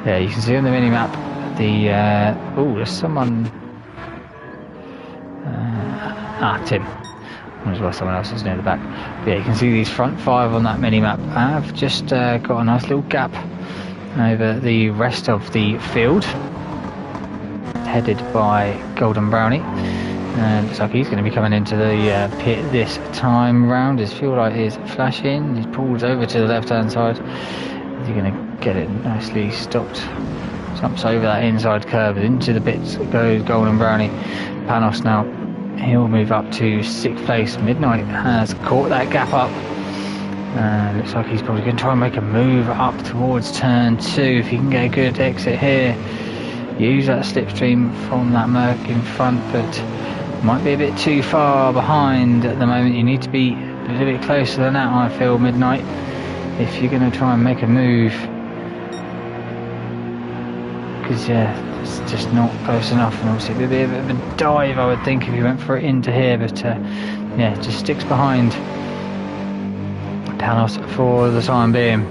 yeah, you can see on the mini map there's someone Tim. As well, someone else is near the back. But yeah, you can see these front 5 on that mini map have just got a nice little gap over the rest of the field, headed by Golden Brownie. Looks like he's going to be coming into the pit this time round. His fuel light is flashing. He pulls over to the left hand side. Is he going to get it nicely stopped? Jumps over that inside curve into the pits. Goes Golden Brownie. Panos now, he'll move up to 6th place. Midnight has caught that gap up. Looks like he's probably going to try and make a move up towards turn 2 if he can get a good exit here. Use that slipstream from that Merc in front, but might be a bit too far behind at the moment. You need to be a little bit closer than that, I feel, Midnight, if you're going to try and make a move, because yeah, it's just not close enough. And obviously it'd be a bit of a dive, I would think, if you went for it into here, but yeah, just sticks behind Panos for the time being.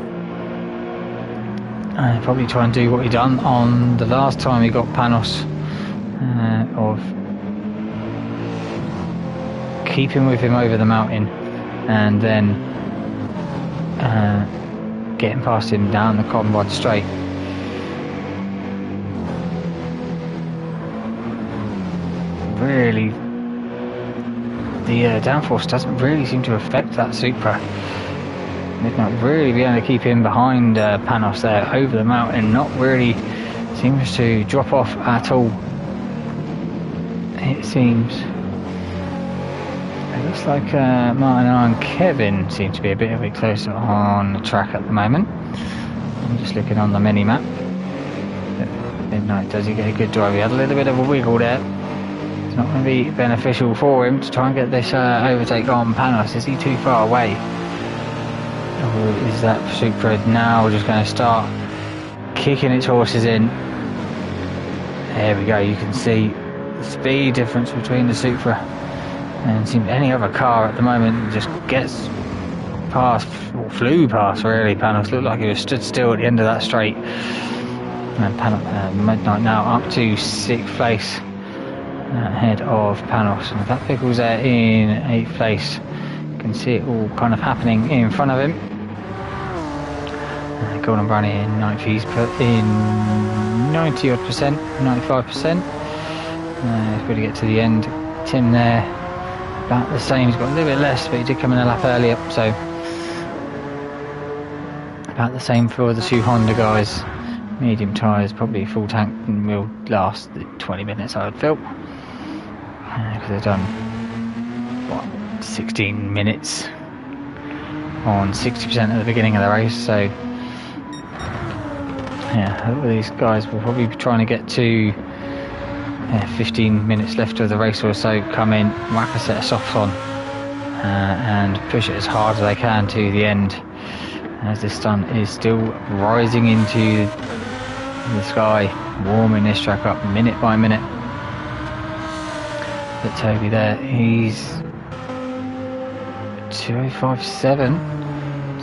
Probably try and do what he done on the last time he got Panos, of keeping with him over the mountain and then getting past him down the convoy straight. Really, the downforce doesn't really seem to affect that Supra. Midnight really be able to keep him behind Panos there over the mountain, not really seems to drop off at all. It seems. It looks like Martin and Kevin seem to be a bit closer on the track at the moment. I'm just looking on the mini map. Midnight, does he get a good drive? He had a little bit of a wiggle there. It's not going to be beneficial for him to try and get this overtake on Panos. Is he too far away? Or is that Supra now just going to start kicking its horses in? There we go, you can see the speed difference between the Supra and it seems any other car at the moment just gets past, or flew past really. Panos looked like he was stood still at the end of that straight. And Midnight now up to 6th place ahead of Panos, and that vehicle's there in 8th place. You can see it all kind of happening in front of him. Golden Brownie in 9th, he's put in 90 odd percent, 95%. He's got to get to the end. Tim there about the same, he's got a little bit less, but he did come in a lap earlier, so about the same for the two Honda guys. Medium tyres, probably full tank, and will last the 20 minutes I would feel, because they've done what, 16 minutes on 60% at the beginning of the race. So yeah, all these guys will probably be trying to get to 15 minutes left of the race or so, come in, whack a set of softs on and push it as hard as they can to the end, as this sun is still rising into the sky, warming this track up minute by minute. But Toby there, he's 2:05.7,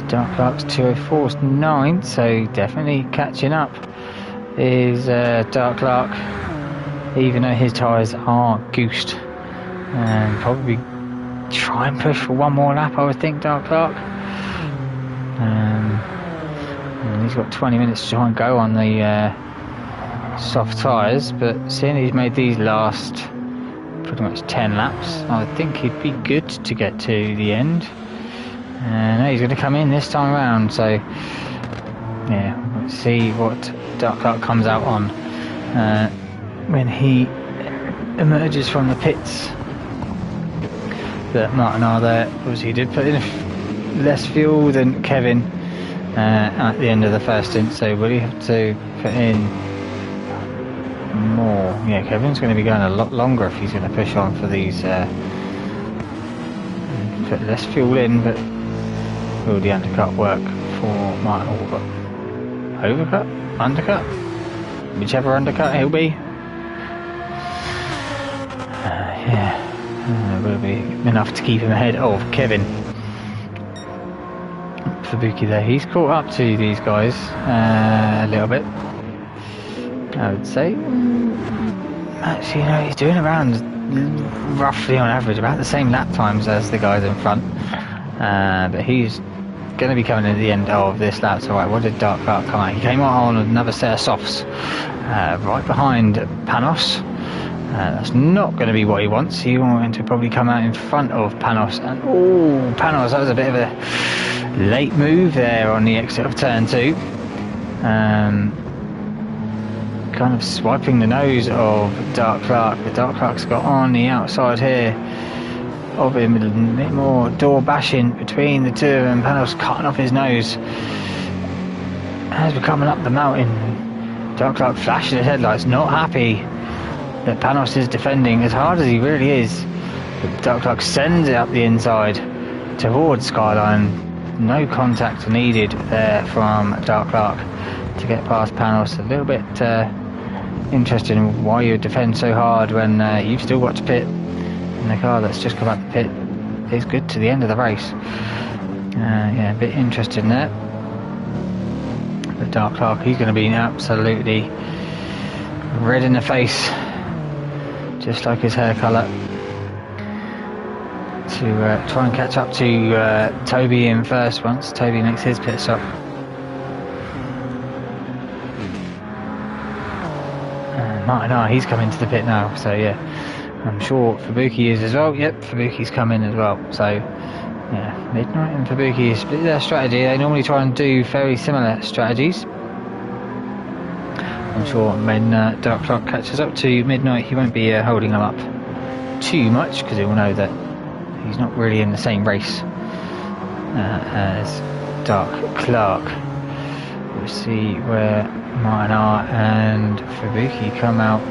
Dark Clark's 2:04.9, so definitely catching up is Dark Clark, even though his tyres are goosed, and probably try and push for one more lap, I would think, Dark Clark. And he's got 20 minutes to try and go on the soft tyres, but seeing he's made these last pretty much 10 laps, I would think he'd be good to get to the end. And he's going to come in this time around, so yeah, let's see what Dark Clark comes out on when he emerges from the pits. But Martin are there, obviously he did put in less fuel than Kevin at the end of the first stint, so will he have to put in more? Yeah, Kevin's going to be going a lot longer if he's going to push on for these, put less fuel in, but will the undercut work for Martin Albert? Overcut? Undercut? Whichever undercut he'll be. Yeah, will be enough to keep him ahead of Kevin. Fabuki there, he's caught up to these guys a little bit, I would say. Actually, you know, he's doing around roughly on average about the same lap times as the guys in front, but he's going to be coming at the end of this lap. So right, what did Dark Clark come out? He came on another set of softs right behind Panos. That's not going to be what he wants. He wanted to probably come out in front of Panos, and oh, Panos, that was a bit of a late move there on the exit of turn 2. Kind of swiping the nose of Dark Clark, but Dark Clark's got on the outside here of him, a bit more door bashing between the two of them. Panos cutting off his nose as we're coming up the mountain. Dark Clark flashing his headlights, not happy that Panos is defending as hard as he really is. But Dark Clark sends it up the inside towards Skyline. No contact needed there from Dark Clark to get past Panos. A little bit interested in why you defend so hard when you've still got to pit, and the car that's just come out the pit is good to the end of the race. Yeah, a bit interesting there. But Dark Clark, he's going to be absolutely red in the face, just like his hair colour, to try and catch up to Toby in first once Toby makes his pit stop. Martin, he's come into the pit now, so yeah, I'm sure Fabuki is as well. Yep, Fabuki's come in as well, so yeah, Midnight and Fabuki split their strategy. They normally try and do very similar strategies. I'm sure when Dark Clock catches up to Midnight, he won't be holding him up too much, because he'll know that he's not really in the same race as Dark Clark. We'll see where Martin R and Fubuki come out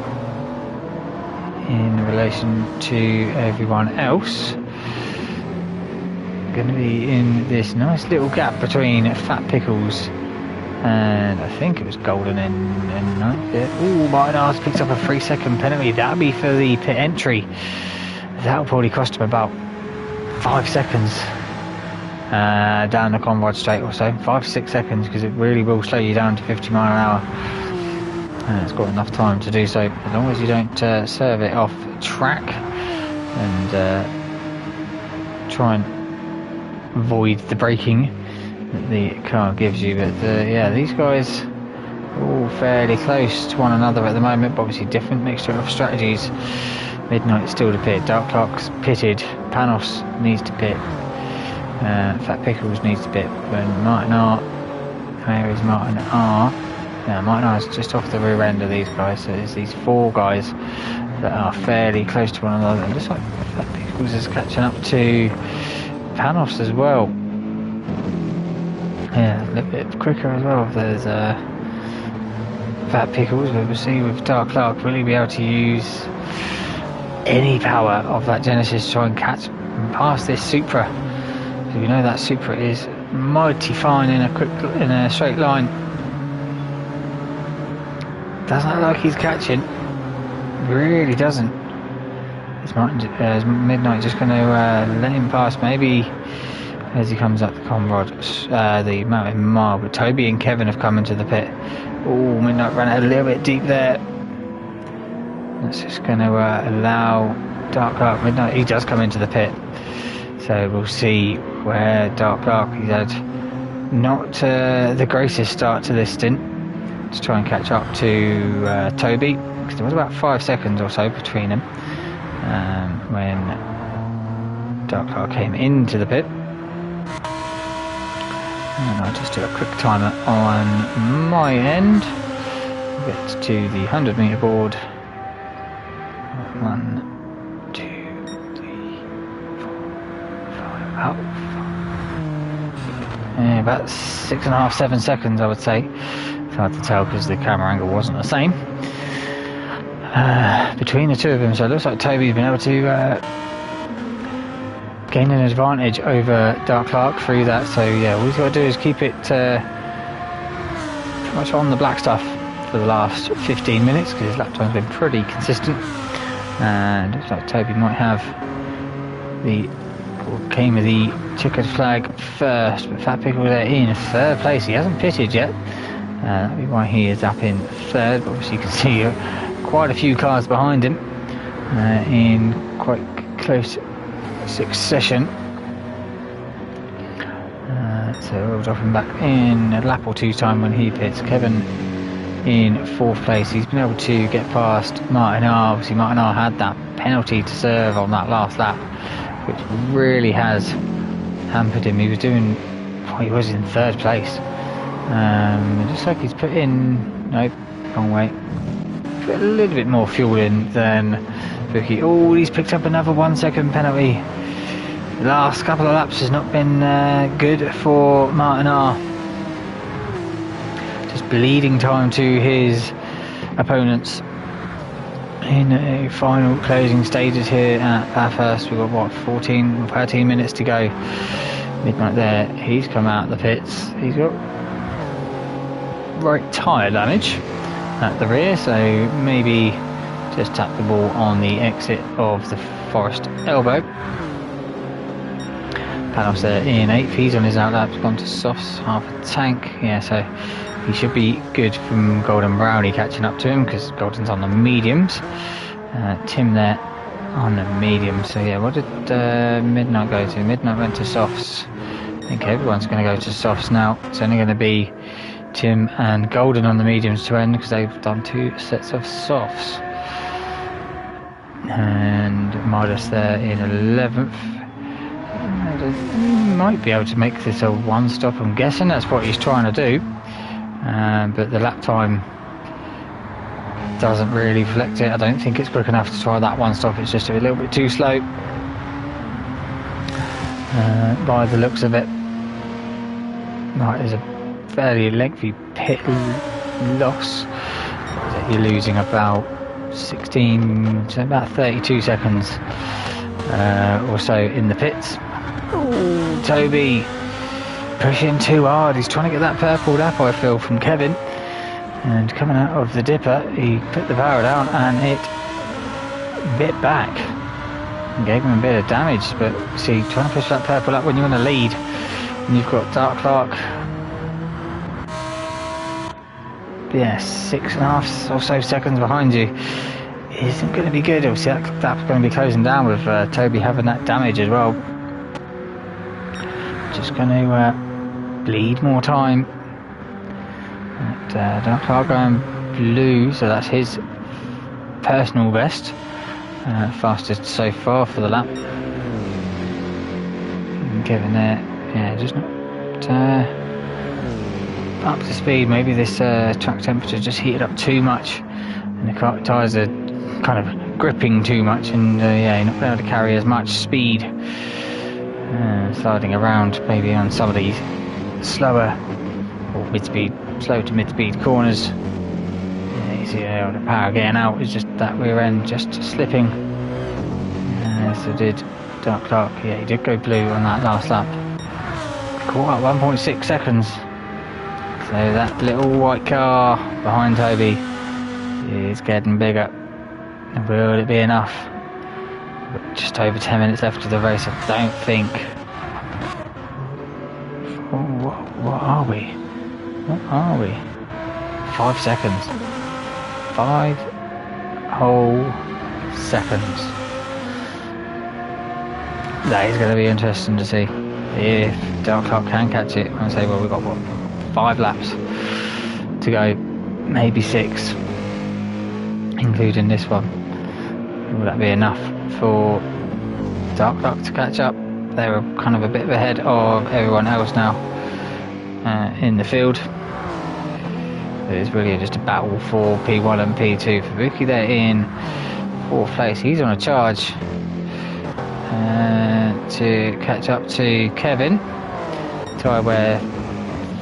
in relation to everyone else. Going to be in this nice little gap between Fat Pickles and I think it was Golden and ninth. Ooh, Martin R's picked up a 3-second penalty. That'll be for the pit entry. That'll probably cost him about 5 seconds down the Conrad straight or so. 5-6 seconds, because it really will slow you down to 50 mile an hour. And it's got enough time to do so, as long as you don't serve it off track and try and avoid the braking that the car gives you. But yeah, these guys are all fairly close to one another at the moment, but obviously different mixture of strategies. Midnight still to pit, Dark Clock's pitted, Panos needs to pit, Fat Pickles needs to pit, when Martin R, where is Martin R? Yeah, Martin R is just off the rear end of these guys, so there's these 4 guys that are fairly close to one another. And just like Fat Pickles is catching up to Panos as well. Yeah, a little bit quicker as well. There's Fat Pickles, but we'll see with Dark Clark, will he be able to use any power of that Genesis to try and catch and pass this Supra? So we know that Supra is mighty fine in a straight line. Doesn't look like he's catching. Really doesn't. Is Midnight just going to let him pass? Maybe as he comes up the Conrad, the Mountain Mile. But Toby and Kevin have come into the pit. Oh, Midnight ran a little bit deep there. That's just going to allow Dark Clark. Midnight, he does come into the pit. So we'll see where Dark Clark, he's had not the greatest start to this stint. To try and catch up to Toby, because there was about 5 seconds or so between them when Dark Clark came into the pit. And I'll just do a quick timer on my end. Get to the 100 metre board. 1, 2, 3, 4, 5, yeah, about 6.5, 7 seconds, I would say. It's hard to tell because the camera angle wasn't the same between the two of them. So it looks like Toby's been able to gain an advantage over Dark Clark through that. So yeah, all he's got to do is keep it pretty much on the black stuff for the last 15 minutes, because his lap time's been pretty consistent. And it looks like Toby might have the came with the checkered flag first, but Fat Pickle there in 3rd place. He hasn't pitted yet. That'll be why he is up in 3rd, but obviously you can see quite a few cars behind him in quite close succession. So we'll drop him back in a lap or 2 time when he pits. Kevin in 4th place. He's been able to get past Martin R. Obviously Martin R had that penalty to serve on that last lap, which really has hampered him. He was he was in 3rd place. Just like he's put in, nope, wrong way. Put a little bit more fuel in than Buki. Oh, he's picked up another 1 second penalty. The last couple of laps has not been good for Martin R. Just bleeding time to his opponents in a final closing stages here at Bathurst. We've got what, 13 minutes to go. Midnight there, he's come out of the pits. He's got right tyre damage at the rear, so maybe just tap the ball on the exit of the Forest elbow. Panos there in 8th, he's on his outlap, gone to softs, half a tank. Yeah, so he should be good from Golden Brownie catching up to him, because Golden's on the mediums. Tim there on the mediums. So yeah, what did Midnight go to? Midnight went to softs. I think everyone's going to go to softs now. It's only going to be Tim and Golden on the mediums to end, because they've done 2 sets of softs. And Midas there in 11th. He might be able to make this a 1-stop. I'm guessing that's what he's trying to do. But the lap time doesn't really reflect it. I don't think it's quick enough to try that one stop. It's just a little bit too slow by the looks of it. Right, there's a fairly lengthy pit loss. You're losing about 16 to about 32 seconds or so in the pits. Ooh, Toby pushing too hard. He's trying to get that purple lap, I feel, from Kevin. And coming out of the dipper, he put the power down and it bit back and gave him a bit of damage. But see, trying to push that purple up when you're in a lead and you've got Dark Clark, yeah, 6.5 or so seconds behind you isn't going to be good. Obviously that's going to be closing down with Toby having that damage as well. Just going to bleed more time. Dark Clark going blue, so that's his personal best, fastest so far for the lap. Kevin there, yeah, just not up to speed. Maybe this track temperature just heated up too much and the tyres are kind of gripping too much, and yeah, you're not going to be able to carry as much speed sliding around maybe on some of these slower or mid-speed, slow to mid-speed corners. Yeah, you see the power getting out is just that rear end just slipping. So did Dark Clark. Yeah, he did go blue on that last lap. Caught up 1.6 seconds. So that little white car behind Toby is getting bigger. Will it be enough? Just over 10 minutes left of the race, I don't think. What are we? What are we? 5 seconds. 5 whole seconds. That is going to be interesting to see if Dark Clark can catch it and say, well, we've got what, 5 laps to go, maybe 6, including this one. Will that be enough for Dark Clark to catch up? They're kind of a bit ahead of everyone else now in the field. It's really just a battle for P1 and P2. Fubuki there in 4th place. He's on a charge to catch up to Kevin. Tyre wear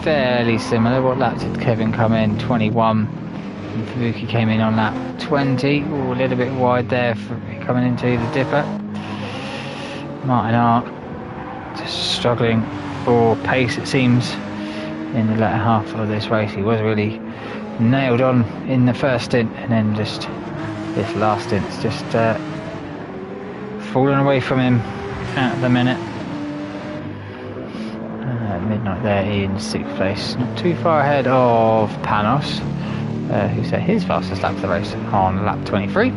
fairly similar. What lap did Kevin come in? 21. And Fubuki came in on lap 20. Ooh, a little bit wide there for coming into the dipper. Martin Ark just struggling for pace, it seems, in the latter half of this race. He was really nailed on in the first stint, and then just this last stint's just falling away from him at the minute. Midnight there in 6th place, not too far ahead of Panos, who set his fastest lap of the race on lap 23,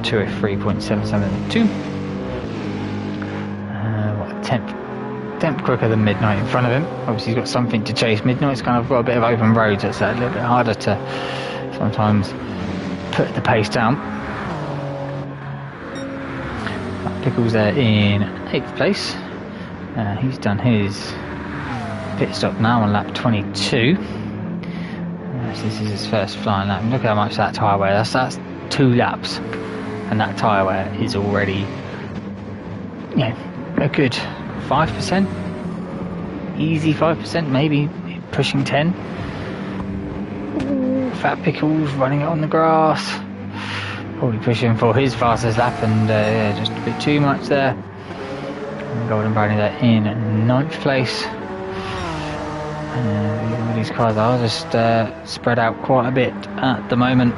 2:03.772. What, a tenth quicker than Midnight in front of him. Obviously he's got something to chase. Midnight's kind of got a bit of open road, so it's a little bit harder to sometimes put the pace down. Pickles there in 8th place. He's done his pit stop now on lap 22. This is his first flying lap. Look how much that tyre wear. That's 2 laps, and that tyre wear is already, you know, a good 5%, easy 5%, maybe pushing 10. Ooh, Fat Pickles running it on the grass, probably pushing for his fastest lap, and yeah, just a bit too much there. And Golden Brownie there in 9th place. These cars are just spread out quite a bit at the moment.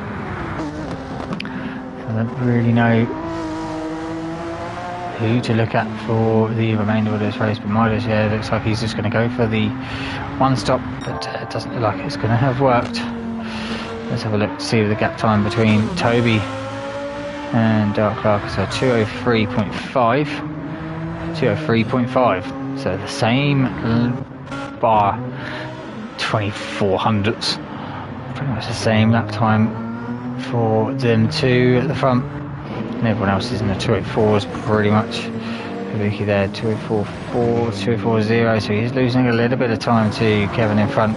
I don't really know who to look at for the remainder of this race, but Midas, yeah, looks like he's just going to go for the one stop, but it doesn't look like it's going to have worked. Let's have a look to see the gap time between Toby and Dark Clark. So 2:03.5, 2:03.5, so the same bar, 24 hundredths, pretty much the same lap time for them two at the front, and everyone else is in the 2:04s pretty much. Fubuki there 2:04.4, 2:04.0, so he's losing a little bit of time to Kevin in front.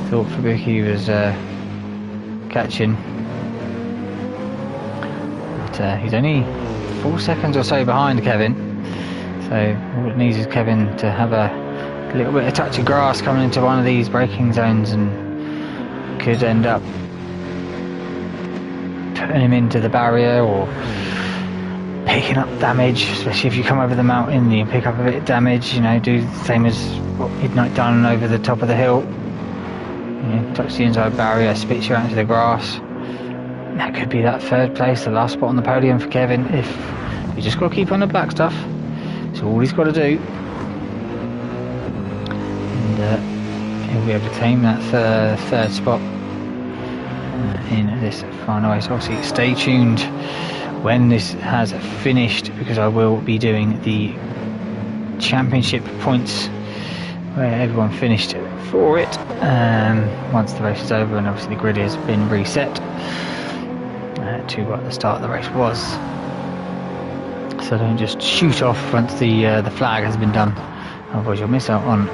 Thought Fubuki was catching but he's only 4 seconds or so behind Kevin. So all it needs is Kevin to have a little bit of touch of grass coming into one of these braking zones, and could end up putting him into the barrier or picking up damage, especially if you come over the mountain you pick up a bit of damage, you know, do the same as what Midnight done over the top of the hill. You know, touch the inside barrier, spits you out into the grass. That could be that third place, the last spot on the podium for Kevin. If you just got to keep on the black stuff, that's all he's got to do, and he'll be able to claim that third spot in this final race. Obviously stay tuned when this has finished, because I will be doing the championship points where everyone finished for it once the race is over, and obviously the grid has been reset to what the start of the race was. So don't just shoot off once the flag has been done, otherwise you'll miss out on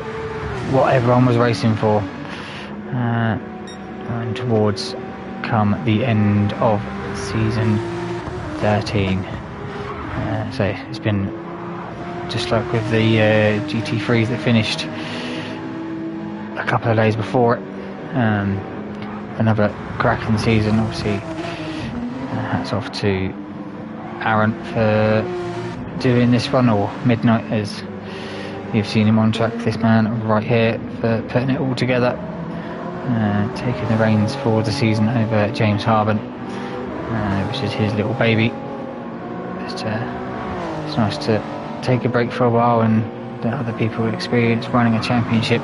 what everyone was racing for, and towards come the end of season 13. So it's been just like with the GT3s that finished a couple of days before it. Another cracking season. Obviously hats off to Aaron for doing this one, or Midnight as you've seen him on track, this man right here, for putting it all together, taking the reins for the season over James Harben, which is his little baby. It's nice to take a break for a while and let other people experience running a championship,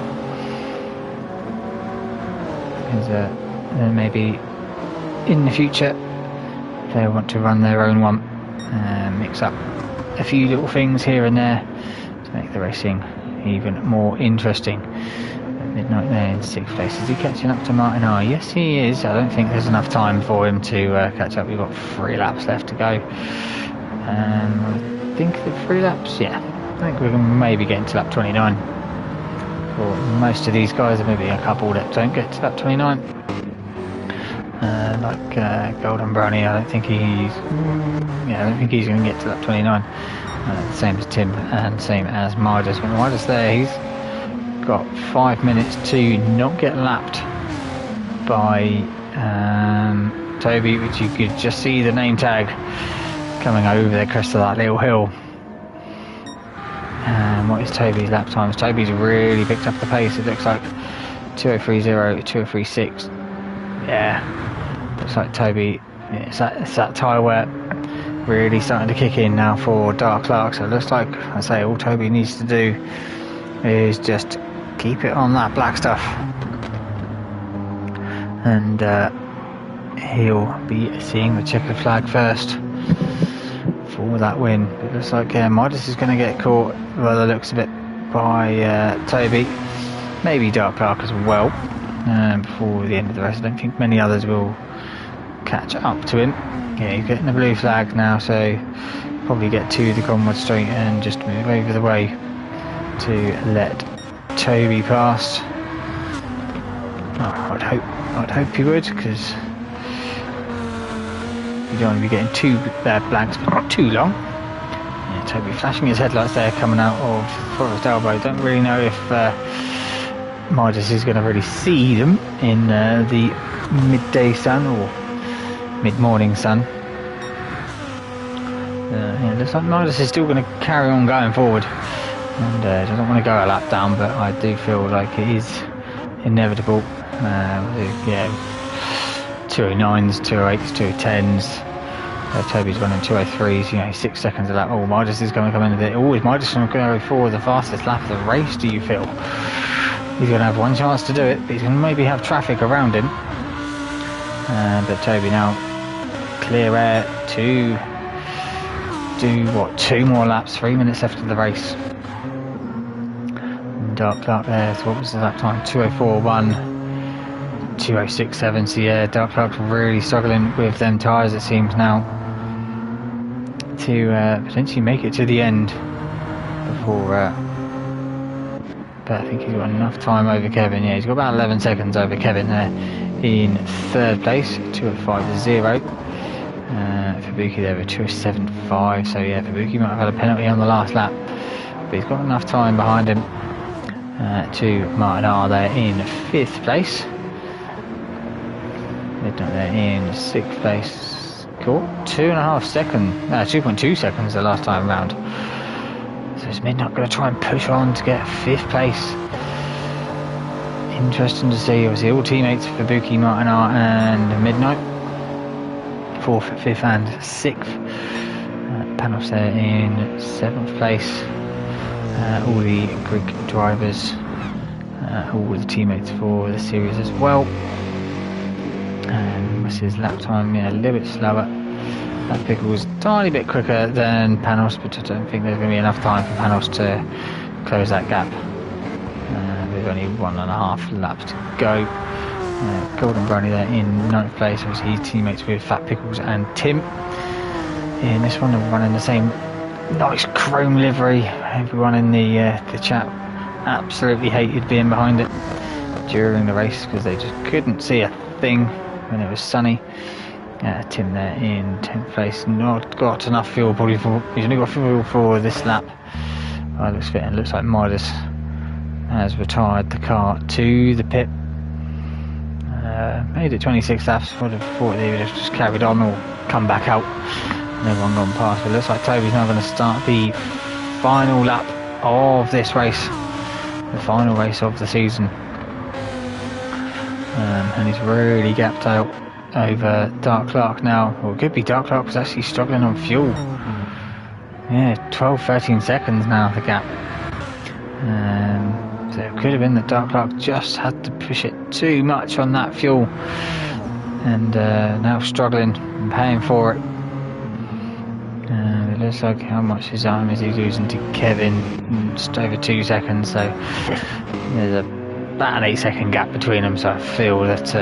because then maybe in the future they want to run their own one, mix up a few little things here and there to make the racing even more interesting. Midnight there in 6th place. Is he catching up to Martin R? Yes, he is. I don't think there's enough time for him to catch up. We've got 3 laps left to go. I think the 3 laps, yeah. I think we're maybe getting to lap 29 for most of these guys. There may be a couple that don't get to lap 29. Like Golden Brownie, I don't think he's going to get to lap 29. Same as Tim and same as Midas. But Midas there, he's got 5 minutes to not get lapped by Toby, which you could just see the name tag coming over the crest of that little hill. What is Toby's lap times? Toby's really picked up the pace. It looks like 2:03.0, 2:03.6. Yeah, looks like Toby, it's that tyre wear really starting to kick in now for Dark Clark. So it looks like, I say, all Toby needs to do is just keep it on that black stuff, and he'll be seeing the checkered flag first for that win. It looks like Midas is going to get caught, by the looks of it, by Toby, maybe Dark Clark as well, before the end of the race. I don't think many others will catch up to him. Yeah, he's getting the blue flag now, so probably get to the Conrad Straight and just move over the way to let Toby past. Oh, I'd hope he would, because you don't want to be getting two blanks for not too long. Yeah, Toby flashing his headlights there coming out of Forest Elbow. Don't really know if Midas is going to really see them in the midday sun or mid-morning sun. Yeah, looks like Midas is still going to carry on going forward, and doesn't want to go a lap down, but I do feel like it is inevitable. Yeah, 209s, 208s, 210s. Toby's running 203s, you know, 6 seconds of that. Oh, Midas is going to come in a bit. Oh, is Midas going to go for the fastest lap of the race, do you feel? He's going to have one chance to do it, but he's going to maybe have traffic around him. But Toby now clear air to do what, 2 more laps, 3 minutes left of the race. And Dark Clark there, so what was the lap time? 2:04.1, 2:06.7. So yeah, Dark Clark's really struggling with them tyres, it seems now, to potentially make it to the end before. But I think he's got enough time over Kevin. Yeah, he's got about 11 seconds over Kevin there in 3rd place, 2:05.0. Fubuki there with 2:07.5, so yeah, Fubuki might have had a penalty on the last lap, but he's got enough time behind him to Martin R there in 5th place. Midnight there in 6th place. Cool. 2.2 seconds the last time round. So is Midnight going to try and push on to get 5th place? Interesting to see. Obviously all teammates for Fubuki, Martin R and Midnight. 4th, 5th and 6th. Panos there in 7th place. All the Greek drivers, all the teammates for the series as well. And Mrs. lap time, yeah, a little bit slower. That pickle was a tiny bit quicker than Panos, but I don't think there's going to be enough time for Panos to close that gap. There's only 1.5 laps to go. Golden Brownie there in 9th place. Obviously he's teammates with Fat Pickles and Tim. In this one, they're running the same nice chrome livery. Everyone in the chat absolutely hated being behind it during the race because they just couldn't see a thing when it was sunny. Tim there in 10th place, not got enough fuel probably for, he's only got fuel for this lap. It looks fit, and it looks like Midas has retired the car to the pit. Made it 26 laps. Would have thought they would have just carried on or come back out and everyone gone past, but it looks like Toby's now going to start the final lap of this race, the final race of the season. And he's really gapped out over Dark Clark now. Well, it could be Dark Clark was actually struggling on fuel. Yeah, 12-13 seconds now the gap. So it could have been that Dark Clark just had to push it too much on that fuel, and now struggling and paying for it. It looks like how much his time is he losing to Kevin? Just over 2 seconds, so there's about an 8-second gap between them, so I feel that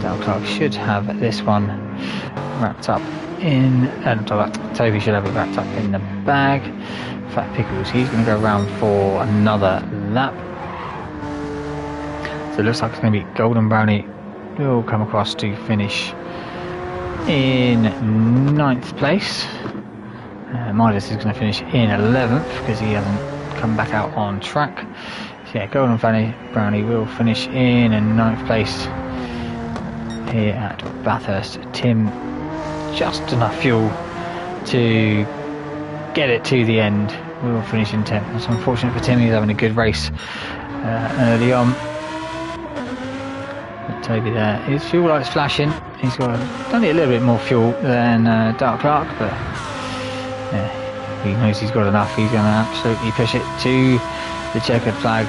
Dark Clark should have this one wrapped up in, Toby should have it wrapped up in the bag. Fat Pickles, he's going to go around for another lap. So it looks like it's going to be Golden Brownie will come across to finish in 9th place. Midas is going to finish in 11th because he hasn't come back out on track. So yeah, Golden Brownie will finish in 9th place here at Bathurst. Tim, just enough fuel to get it to the end. Will finish in 10th. It's unfortunate for Tim, he's having a good race early on. But Toby there, his fuel light's flashing. He's got only a little bit more fuel than Dark Clark, but yeah, he knows he's got enough. He's going to absolutely push it to the checkered flag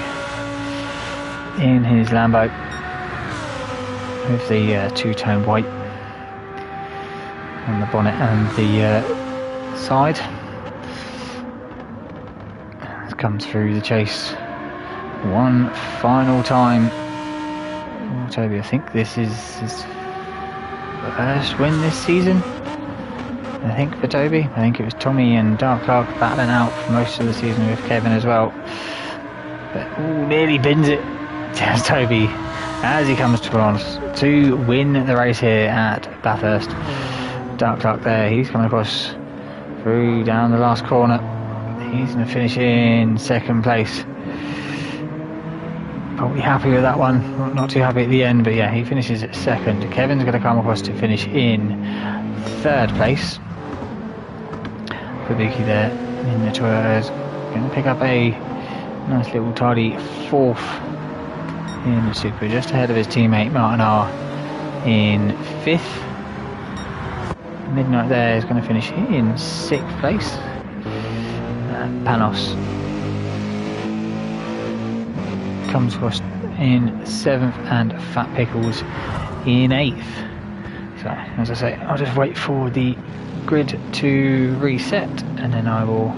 in his Lambo with the two-tone white on the bonnet and the side. It's come through the chase one final time. Oh, Toby, I think this is his first win this season. I think for Toby, I think it was Tommy and Dark Clark battling out for most of the season with Kevin as well. But nearly bins it. There's Toby as he comes to win the race here at Bathurst. Dark Clark there, he's coming across through down the last corner. He's going to finish in 2nd place. Probably happy with that one, not too happy at the end, but yeah, he finishes at 2nd. Kevin's going to come across to finish in 3rd place. Fubuki there in the Toyota is going to pick up a nice little tidy 4th in the Super, just ahead of his teammate Martin R in 5th. Midnight there is going to finish in 6th place. Panos comes across in 7th and Fat Pickles in 8th. So as I say, I'll just wait for the grid to reset and then I will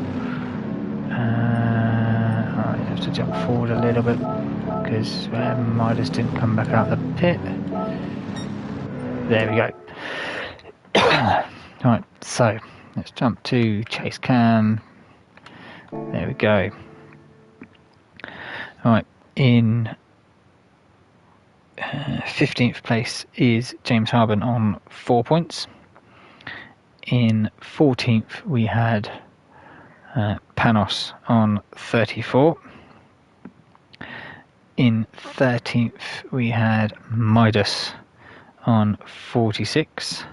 I have to jump forward a little bit because Midas didn't come back out the pit. There we go. Right, so let's jump to chase cam. There we go. Right, in 15th place is James Harben on 4 points. In 14th we had Panos on 34. In 13th we had Midas on 46.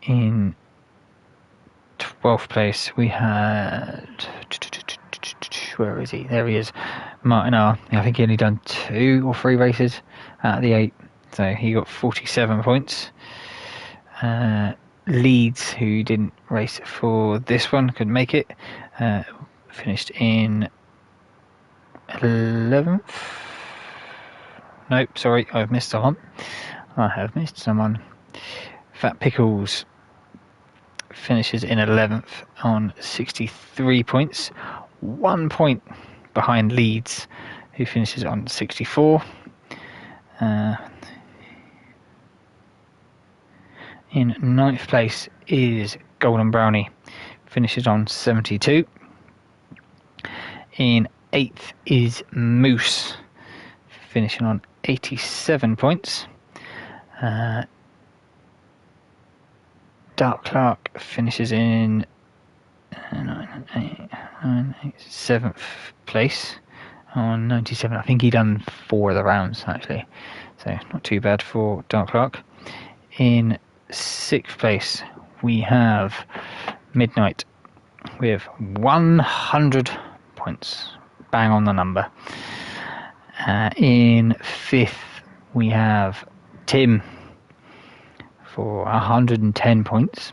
In 12th place we had, where is he? There he is, Martin R. I think he only done 2 or 3 races out of the 8, so he got 47 points. Leeds, who didn't race for this one, couldn't make it, finished in 11th. Nope, sorry, I've missed someone. I have missed someone. Fat Pickles finishes in 11th on 63 points, 1 point behind Leeds, who finishes on 64. In 9th place is Golden Brownie, finishes on 72. In 8th is Moose, finishing on 87 points. Dark Clark finishes in 7th place on 97. I think he done 4 of the rounds actually, so not too bad for Dark Clark. In 6th place we have Midnight with 100 points, bang on the number. In 5th we have Tim for 110 points.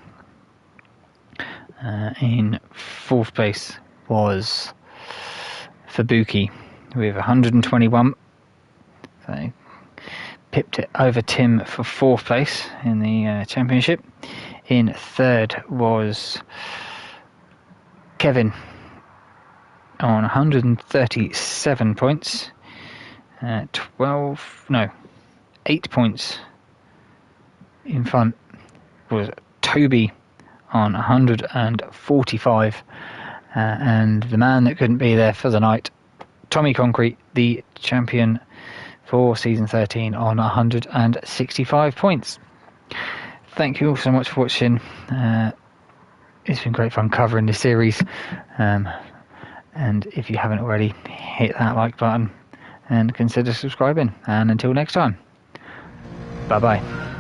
In 4th place was Fabuki with 121, so pipped it over Tim for 4th place in the championship. In 3rd was Kevin on 137 points. 8 points in front was Toby on 145, and the man that couldn't be there for the night, Tommy Concrete, the champion for season 13, on 165 points. Thank you all so much for watching. It's been great fun covering this series, and if you haven't already, hit that like button and consider subscribing, and until next time, bye bye.